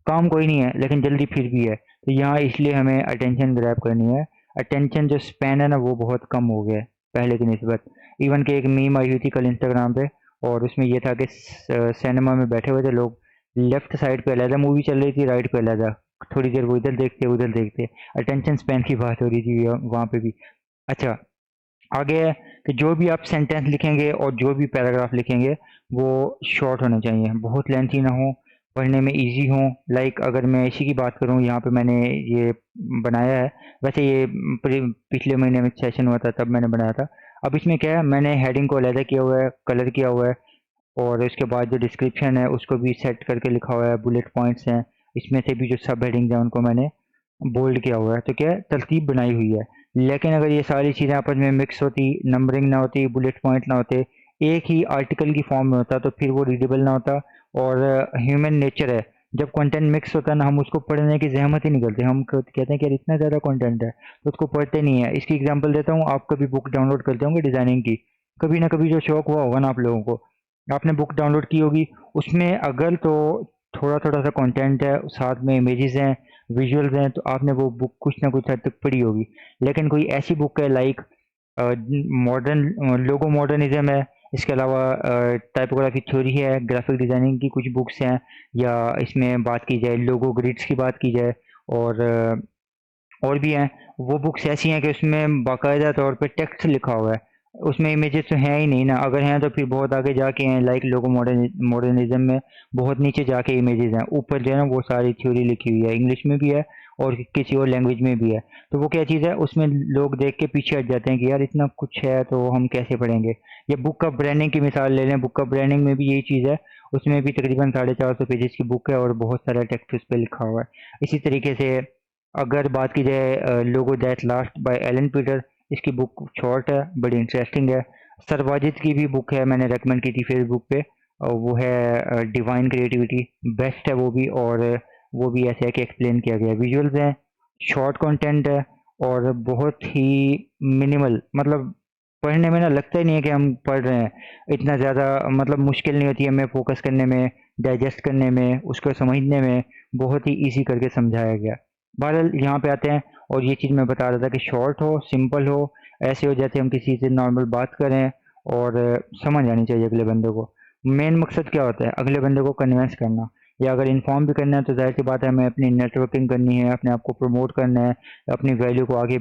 काम कोई नहीं है लेकिन जल्दी फिर भी है, तो यहाँ इसलिए हमें अटेंशन ग्रैब करनी है। अटेंशन जो स्पैन है ना वो बहुत कम हो गया है पहले की निस्बत। इवन कि एक मीम आई हुई थी कल इंस्टाग्राम पे, और उसमें ये था कि सिनेमा में बैठे हुए थे लोग, लेफ्ट साइड पे अलहदा मूवी चल रही थी, राइट पे अलहदा, थोड़ी देर वो इधर देखते उधर देखते, अटेंशन स्पैन की बात हो रही थी वहाँ पे भी। अच्छा, आगे है कि जो भी आप सेंटेंस लिखेंगे और जो भी पैराग्राफ लिखेंगे वो शॉर्ट होने चाहिए, बहुत लेंथी ना हो, पढ़ने में इजी हो। लाइक अगर मैं इसी की बात करूँ, यहाँ पे मैंने ये बनाया है, वैसे ये पिछले महीने में सेशन हुआ था तब मैंने बनाया था। अब इसमें क्या है, मैंने हेडिंग को अलहदा किया हुआ है, कलर किया हुआ है, और इसके बाद जो डिस्क्रिप्शन है उसको भी सेट करके लिखा हुआ है, बुलेट पॉइंट्स हैं, इसमें से भी जो सब हेडिंग्स हैं उनको मैंने बोल्ड किया हुआ है, तो क्या है तरतीब बनाई हुई है। लेकिन अगर ये सारी चीज़ें आपस में मिक्स होती, नंबरिंग ना होती, बुलेट पॉइंट ना होते, एक ही आर्टिकल की फॉर्म में होता, तो फिर वो रीडेबल ना होता। और ह्यूमन नेचर है, जब कंटेंट मिक्स होता है ना, हम उसको पढ़ने की जहमत ही नहीं करते, हम कहते हैं कि यार इतना ज़्यादा कंटेंट है तो उसको पढ़ते नहीं है। इसकी एग्जांपल देता हूँ, आप कभी बुक डाउनलोड करते होंगे डिज़ाइनिंग की, कभी ना कभी जो शौक हुआ होगा ना आप लोगों को, आपने बुक डाउनलोड की होगी, उसमें अगर तो थोड़ा-थोड़ा सा कंटेंट है, साथ में इमेजेस हैं, विजुअल्स हैं, तो आपने वो बुक कुछ ना कुछ हद तक पढ़ी होगी। लेकिन कोई ऐसी बुक है लाइक मॉडर्न लोगो मॉडर्निज़्म है, इसके अलावा टाइपोग्राफी थ्योरी है, ग्राफिक डिज़ाइनिंग की कुछ बुक्स हैं, या इसमें बात की जाए लोगो ग्रिड्स की बात की जाए, और और भी हैं। वो बुक्स ऐसी हैं कि उसमें बाकायदा तौर पे टेक्स्ट लिखा हुआ है, उसमें इमेजेस तो हैं ही नहीं ना, अगर हैं तो फिर बहुत आगे जाके हैं, लाइक लोगो मॉडर्निज्म में बहुत नीचे जाके इमेजेस हैं, ऊपर जो है ना वो सारी थ्योरी लिखी हुई है, इंग्लिश में भी है और किसी और लैंग्वेज में भी है। तो वो क्या चीज़ है, उसमें लोग देख के पीछे हट जाते हैं कि यार इतना कुछ है तो हम कैसे पढ़ेंगे। या बुक ऑफ ब्रांडिंग की मिसाल ले लें, बुक ऑफ ब्रांडिंग में भी यही चीज़ है, उसमें भी तकरीबन 450 पेजेस की बुक है और बहुत सारा टेक्स्ट उस पर लिखा हुआ है। इसी तरीके से अगर बात की जाए logo that last by Allan Peter, इसकी बुक शॉर्ट है, बड़ी इंटरेस्टिंग है। सर वाजिद की भी बुक है, मैंने रेकमेंड की थी फेसबुक पे, और वो है डिवाइन क्रिएटिविटी, बेस्ट है वो भी, और वो भी ऐसे है कि एक्सप्लेन किया गया है, विजुअल्स हैं, शॉर्ट कंटेंट है, और बहुत ही मिनिमल, मतलब पढ़ने में ना लगता ही नहीं है कि हम पढ़ रहे हैं, इतना ज़्यादा मतलब मुश्किल नहीं होती है हमें फोकस करने में, डाइजेस्ट करने में, उसको समझने में, बहुत ही ईजी करके समझाया गया। बहरहाल यहाँ पे आते हैं, और ये चीज़ मैं बता रहा था कि शॉर्ट हो, सिंपल हो, ऐसे हो जैसे हम किसी से नॉर्मल बात करें, और समझ आनी चाहिए अगले बंदे को। मेन मकसद क्या होता है, अगले बंदे को कन्विंस करना, या अगर इन्फॉर्म भी करना है तो ज़ाहिर सी बात है हमें अपनी नेटवर्किंग करनी है, अपने आप को प्रमोट करना है, अपनी वैल्यू को आगे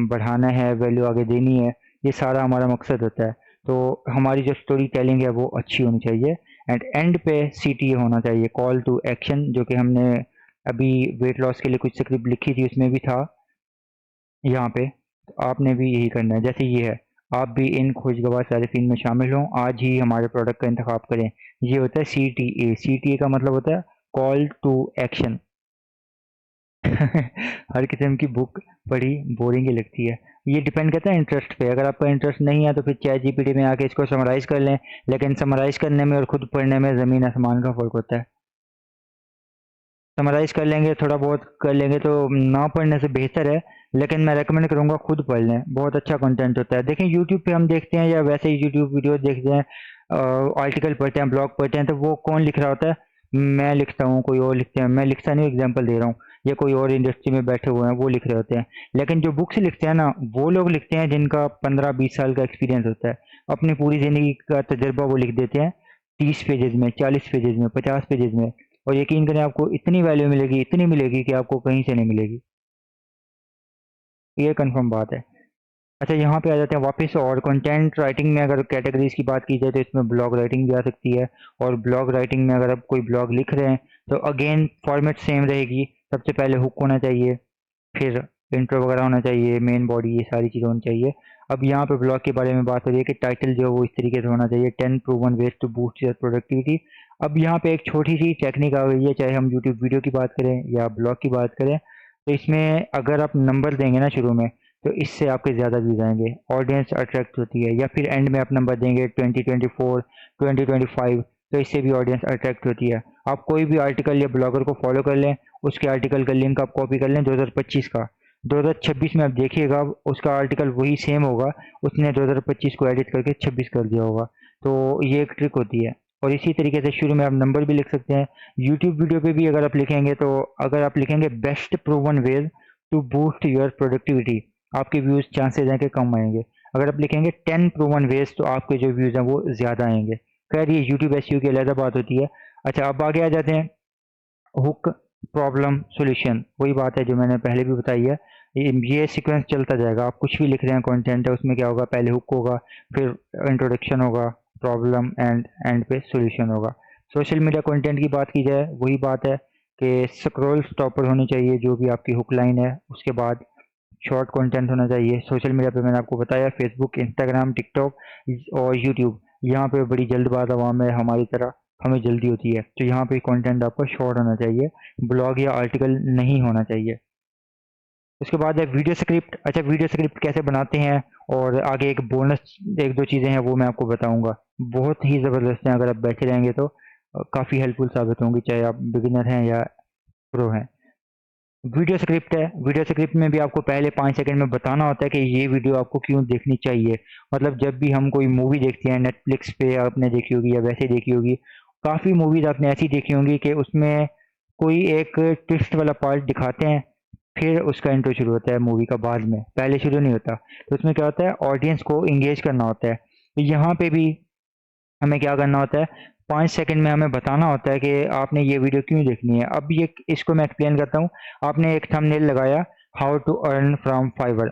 बढ़ाना है, वैल्यू आगे देनी है, ये सारा हमारा मकसद होता है। तो हमारी जो स्टोरी टेलिंग है वो अच्छी होनी चाहिए। एंड एंड पे CTA होना चाहिए, कॉल टू एक्शन, जो कि हमने अभी वेट लॉस के लिए कुछ स्क्रिप्ट लिखी थी उसमें भी था यहाँ पे। तो आपने भी यही करना है, जैसे ये है, आप भी इन खुशगवार सारिफिन में शामिल हों, आज ही हमारे प्रोडक्ट का इंतखाब करें। ये होता है CTA। CTA का मतलब होता है कॉल टू एक्शन। हर किस्म की बुक पढ़ी बोरिंग ही लगती है। ये डिपेंड करता है इंटरेस्ट पे। अगर आपका इंटरेस्ट नहीं है तो फिर चैट जीपीटी में आके इसको समराइज़ कर लें, लेकिन समराइज़ करने में और खुद पढ़ने में ज़मीन आसमान का फ़र्क होता है। समराइज़ कर लेंगे, थोड़ा बहुत कर लेंगे तो ना पढ़ने से बेहतर है, लेकिन मैं रेकमेंड करूँगा खुद पढ़ लें, बहुत अच्छा कंटेंट होता है। देखें यूट्यूब पे हम देखते हैं या वैसे ही यूट्यूब वीडियो देखते हैं, आर्टिकल पढ़ते हैं, ब्लॉग पढ़ते हैं, तो वो कौन लिख रहा होता है? मैं लिखता हूँ, कोई और लिखते हैं, मैं लिखता नहीं हूँ, एग्जांपल दे रहा हूँ, या कोई और इंडस्ट्री में बैठे हुए हैं वो लिख रहे होते हैं। लेकिन जो बुक्स लिखते हैं ना, वो लोग लिखते हैं जिनका 15-20 साल का एक्सपीरियंस होता है, अपनी पूरी ज़िंदगी का तजुर्बा वो लिख देते हैं 30 पेजेज़ में, 40 पेजेज़ में, 50 पेजेज़ में। और यकीन करें आपको इतनी वैल्यू मिलेगी, इतनी मिलेगी कि आपको कहीं से नहीं मिलेगी। ये कंफर्म बात है। अच्छा, यहाँ पे आ जाते हैं वापस, और कंटेंट राइटिंग में अगर कैटेगरीज की बात की जाए तो इसमें ब्लॉग राइटिंग भी आ सकती है। और ब्लॉग राइटिंग में अगर आप कोई ब्लॉग लिख रहे हैं तो अगेन फॉर्मेट सेम रहेगी। सबसे पहले हुक होना चाहिए, फिर इंट्रो वगैरह होना चाहिए, मेन बॉडी, ये सारी चीज़ें होनी चाहिए। अब यहाँ पे ब्लॉग के बारे में बात हो रही है कि टाइटल जो है वो इस तरीके से होना चाहिए, 10 proven ways to boost your productivity. अब यहाँ पे एक छोटी सी टेक्निक आ गई है, चाहे हम यूट्यूब वीडियो की बात करें या ब्लॉग की बात करें, तो इसमें अगर आप नंबर देंगे ना शुरू में, तो इससे आपके ज़्यादा व्यूज़ आएंगे, ऑडियंस अट्रैक्ट होती है। या फिर एंड में आप नंबर देंगे 2024, 2025, तो इससे भी ऑडियंस अट्रैक्ट होती है। आप कोई भी आर्टिकल या ब्लॉगर को फॉलो कर लें, उसके आर्टिकल का लिंक आप कॉपी कर लें 2025 का, 2026 में आप देखिएगा उसका आर्टिकल वही सेम होगा, उसने 2025 को एडिट करके 26 कर दिया होगा। तो ये एक ट्रिक होती है। और इसी तरीके से शुरू में आप नंबर भी लिख सकते हैं। यूट्यूब वीडियो पे भी अगर आप लिखेंगे, तो अगर आप लिखेंगे best proven ways to boost your productivity, आपके व्यूज़ चांसेस हैं कि कम आएंगे। अगर आप लिखेंगे 10 प्रूवन वेज, तो आपके जो व्यूज़ हैं वो ज़्यादा आएंगे। खैर, ये यूट्यूब एसईओ की अलग बात होती है। अच्छा, अब आगे आ जाते हैं, हुक, प्रॉब्लम, सॉल्यूशन, वही बात है जो मैंने पहले भी बताई है। ये सीक्वेंस चलता जाएगा। आप कुछ भी लिख रहे हैं, कंटेंट है, उसमें क्या होगा, पहले हुक होगा, फिर इंट्रोडक्शन होगा, प्रॉब्लम, एंड एंड पे सॉल्यूशन होगा। सोशल मीडिया कंटेंट की बात की जाए, वही बात है कि स्क्रॉल स्टॉपर होनी चाहिए जो भी आपकी हुक लाइन है, उसके बाद शॉर्ट कंटेंट होना चाहिए। सोशल मीडिया पे मैंने आपको बताया, फेसबुक, इंस्टाग्राम, टिकटॉक और यूट्यूब, यहाँ पे बड़ी जल्दबाज आवाम है हमारी तरह, हमें जल्दी होती है, तो यहाँ पे कंटेंट आपका शॉर्ट होना चाहिए, ब्लॉग या आर्टिकल नहीं होना चाहिए। उसके बाद है वीडियो स्क्रिप्ट। अच्छा, वीडियो स्क्रिप्ट कैसे बनाते हैं, और आगे एक बोनस एक दो चीज़ें हैं वो मैं आपको बताऊंगा, बहुत ही ज़बरदस्त हैं। अगर आप बैठे रहेंगे तो काफ़ी हेल्पफुल साबित होंगी, चाहे आप बिगिनर हैं या प्रो हैं। वीडियो स्क्रिप्ट है, वीडियो स्क्रिप्ट में भी आपको पहले 5 सेकंड में बताना होता है कि ये वीडियो आपको क्यों देखनी चाहिए। मतलब जब भी हम कोई मूवी देखते हैं, नेटफ्लिक्स पे आपने देखी होगी या वैसे देखी होगी, काफ़ी मूवीज़ आपने ऐसी देखी होंगी कि उसमें कोई एक ट्विस्ट वाला पार्ट दिखाते हैं, फिर उसका इंट्रो शुरू होता है मूवी का बाद में, पहले शुरू नहीं होता। तो उसमें क्या होता है, ऑडियंस को इंगेज करना होता है। तो यहाँ पे भी हमें क्या करना होता है, 5 सेकंड में हमें बताना होता है कि आपने ये वीडियो क्यों देखनी है। अब ये इसको मैं एक्सप्लेन करता हूँ। आपने एक थंबनेल लगाया, how to earn from Fiverr.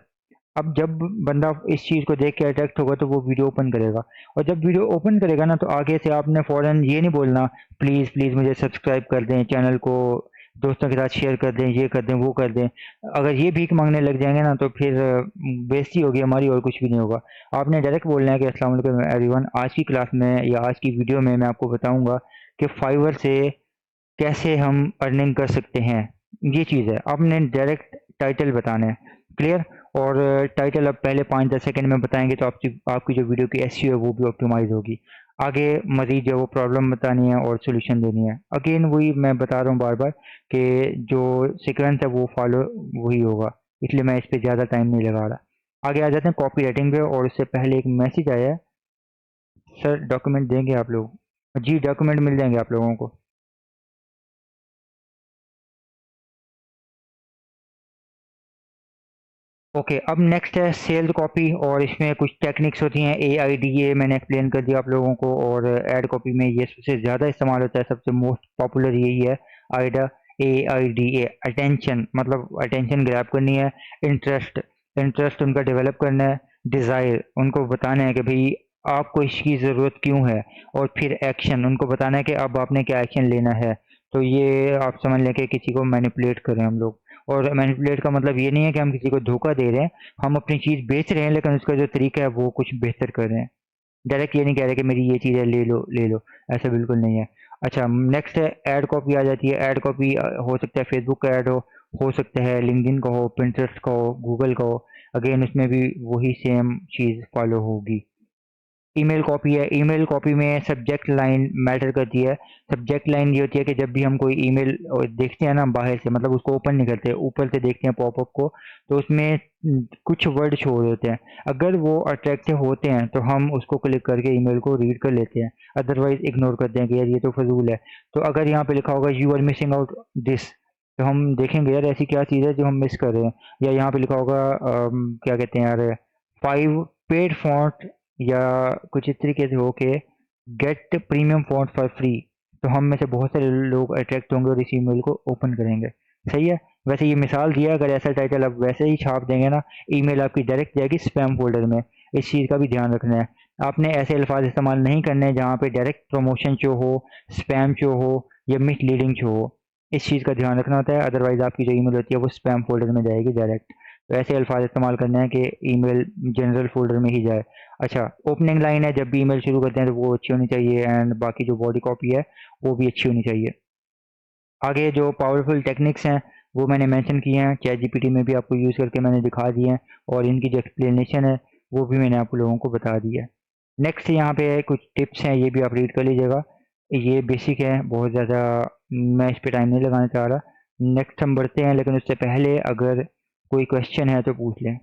अब जब बंदा इस चीज़ को देख के अट्रैक्ट होगा तो वो वीडियो ओपन करेगा, और जब वीडियो ओपन करेगा ना, तो आगे से आपने फ़ौरन ये नहीं बोलना प्लीज़ प्लीज़ मुझे सब्सक्राइब कर दें, चैनल को दोस्तों के साथ शेयर कर दें, ये कर दें, वो कर दें। अगर ये भीख मांगने लग जाएंगे ना, तो फिर बेइज्जती होगी हमारी और कुछ भी नहीं होगा। आपने डायरेक्ट बोलना है कि अस्सलाम वालेकुम एवरीवन, आज की क्लास में या आज की वीडियो में मैं आपको बताऊंगा कि फाइवर से कैसे हम अर्निंग कर सकते हैं। ये चीज़ है, आपने डायरेक्ट टाइटल बताना है, क्लियर। और टाइटल अब पहले 5-10 सेकंड में बताएंगे तो आपकी जो वीडियो की एसईओ है वो भी ऑप्टिमाइज़ होगी। आगे मज़ीद जो वो प्रॉब्लम बतानी है और सॉल्यूशन देनी है, अगेन वही मैं बता रहा हूँ बार बार कि जो सीक्वेंस है वो फॉलो वही होगा, इसलिए मैं इस पर ज़्यादा टाइम नहीं लगा रहा। आगे आ जाते हैं कॉपी राइटिंग पे, और उससे पहले एक मैसेज आया है, सर डॉक्यूमेंट देंगे आप लोग? जी, डॉक्यूमेंट मिल जाएंगे आप लोगों को। ओके, अब नेक्स्ट है सेल्स कॉपी, और इसमें कुछ टेक्निक्स होती हैं। AIDA मैंने एक्सप्लेन कर दिया आप लोगों को, और एड कॉपी में ये सबसे ज़्यादा इस्तेमाल होता है, सबसे मोस्ट पॉपुलर यही है, आइडा AIDA। अटेंशन, मतलब अटेंशन ग्रैब करनी है। इंटरेस्ट, इंटरेस्ट उनका डेवलप करना है। डिज़ायर, उनको बताना है कि भाई आपको इसकी ज़रूरत क्यों है, और फिर एक्शन उनको बताना है कि अब आपने क्या एक्शन लेना है। तो ये आप समझ लें कि किसी को मैनिपुलेट कर रहे हैं हम लोग। और मैनिपुलेट का मतलब ये नहीं है कि हम किसी को धोखा दे रहे हैं, हम अपनी चीज़ बेच रहे हैं लेकिन उसका जो तरीका है वो कुछ बेहतर कर रहे हैं। डायरेक्ट ये नहीं कह रहे कि मेरी ये चीज़ है, ले लो, ऐसा बिल्कुल नहीं है। अच्छा, नेक्स्ट है ऐड कॉपी आ जाती है। ऐड कॉपी हो सकता है फेसबुक का ऐड हो सकता है लिंक्डइन का हो, पिंटरेस्ट का हो, गूगल का हो। अगेन उसमें भी वही सेम चीज़ फॉलो होगी। ईमेल कॉपी है। ईमेल कॉपी में सब्जेक्ट लाइन मैटर करती है। सब्जेक्ट लाइन ये होती है कि जब भी हम कोई ईमेल देखते हैं ना बाहर से, मतलब उसको ओपन नहीं करते, ऊपर से देखते हैं पॉपअप को, तो उसमें कुछ वर्ड शो हो होते हैं। अगर वो अट्रैक्टिव होते हैं तो हम उसको क्लिक करके ईमेल को रीड कर लेते हैं, अदरवाइज इग्नोर करते हैं कि यार ये तो फजूल है। तो अगर यहाँ पे लिखा होगा you are missing out this, तो हम देखेंगे यार ऐसी क्या चीज़ है जो हम मिस कर रहे हैं। या यहाँ पे लिखा होगा क्या कहते हैं यार, 5 पेड फॉन्ट या कुछ इस तरीके से हो के get premium font for free, तो हम में से बहुत सारे लोग अट्रैक्ट होंगे और इस ईमेल को ओपन करेंगे। सही है। वैसे ये मिसाल दिया, अगर ऐसा टाइटल आप वैसे ही छाप देंगे ना, ईमेल आपकी डायरेक्ट जाएगी स्पैम फोल्डर में। इस चीज़ का भी ध्यान रखना है। आपने ऐसे अल्फाज इस्तेमाल नहीं करने हैं जहाँ पे डायरेक्ट प्रमोशन शो हो, स्पैम शो हो या मिसलीडिंग शो हो। इस चीज़ का ध्यान रखना होता है, अदरवाइज आपकी जो ईमेल होती है वो स्पैम फोल्डर में जाएगी डायरेक्ट। तो ऐसे अल्फाज इस्तेमाल करने हैं कि ईमेल जनरल फोल्डर में ही जाए। अच्छा, ओपनिंग लाइन है, जब भी ईमेल शुरू करते हैं तो वो अच्छी होनी चाहिए, एंड बाकी जो बॉडी कॉपी है वो भी अच्छी होनी चाहिए। आगे जो पावरफुल टेक्निक्स हैं वो मैंने मेंशन किए हैं, चैट जीपीटी में भी आपको यूज़ करके मैंने दिखा दिए हैं, और इनकी जो एक्सप्लेनेशन है वो भी मैंने आप लोगों को बता दी है। नेक्स्ट यहाँ पे कुछ टिप्स हैं, ये भी आप रीड कर लीजिएगा। ये बेसिक है, बहुत ज़्यादा मैं इस पे टाइम नहीं लगाना चाह रहा। नेक्स्ट हम बढ़ते हैं, लेकिन उससे पहले अगर कोई क्वेश्चन है तो पूछ लें।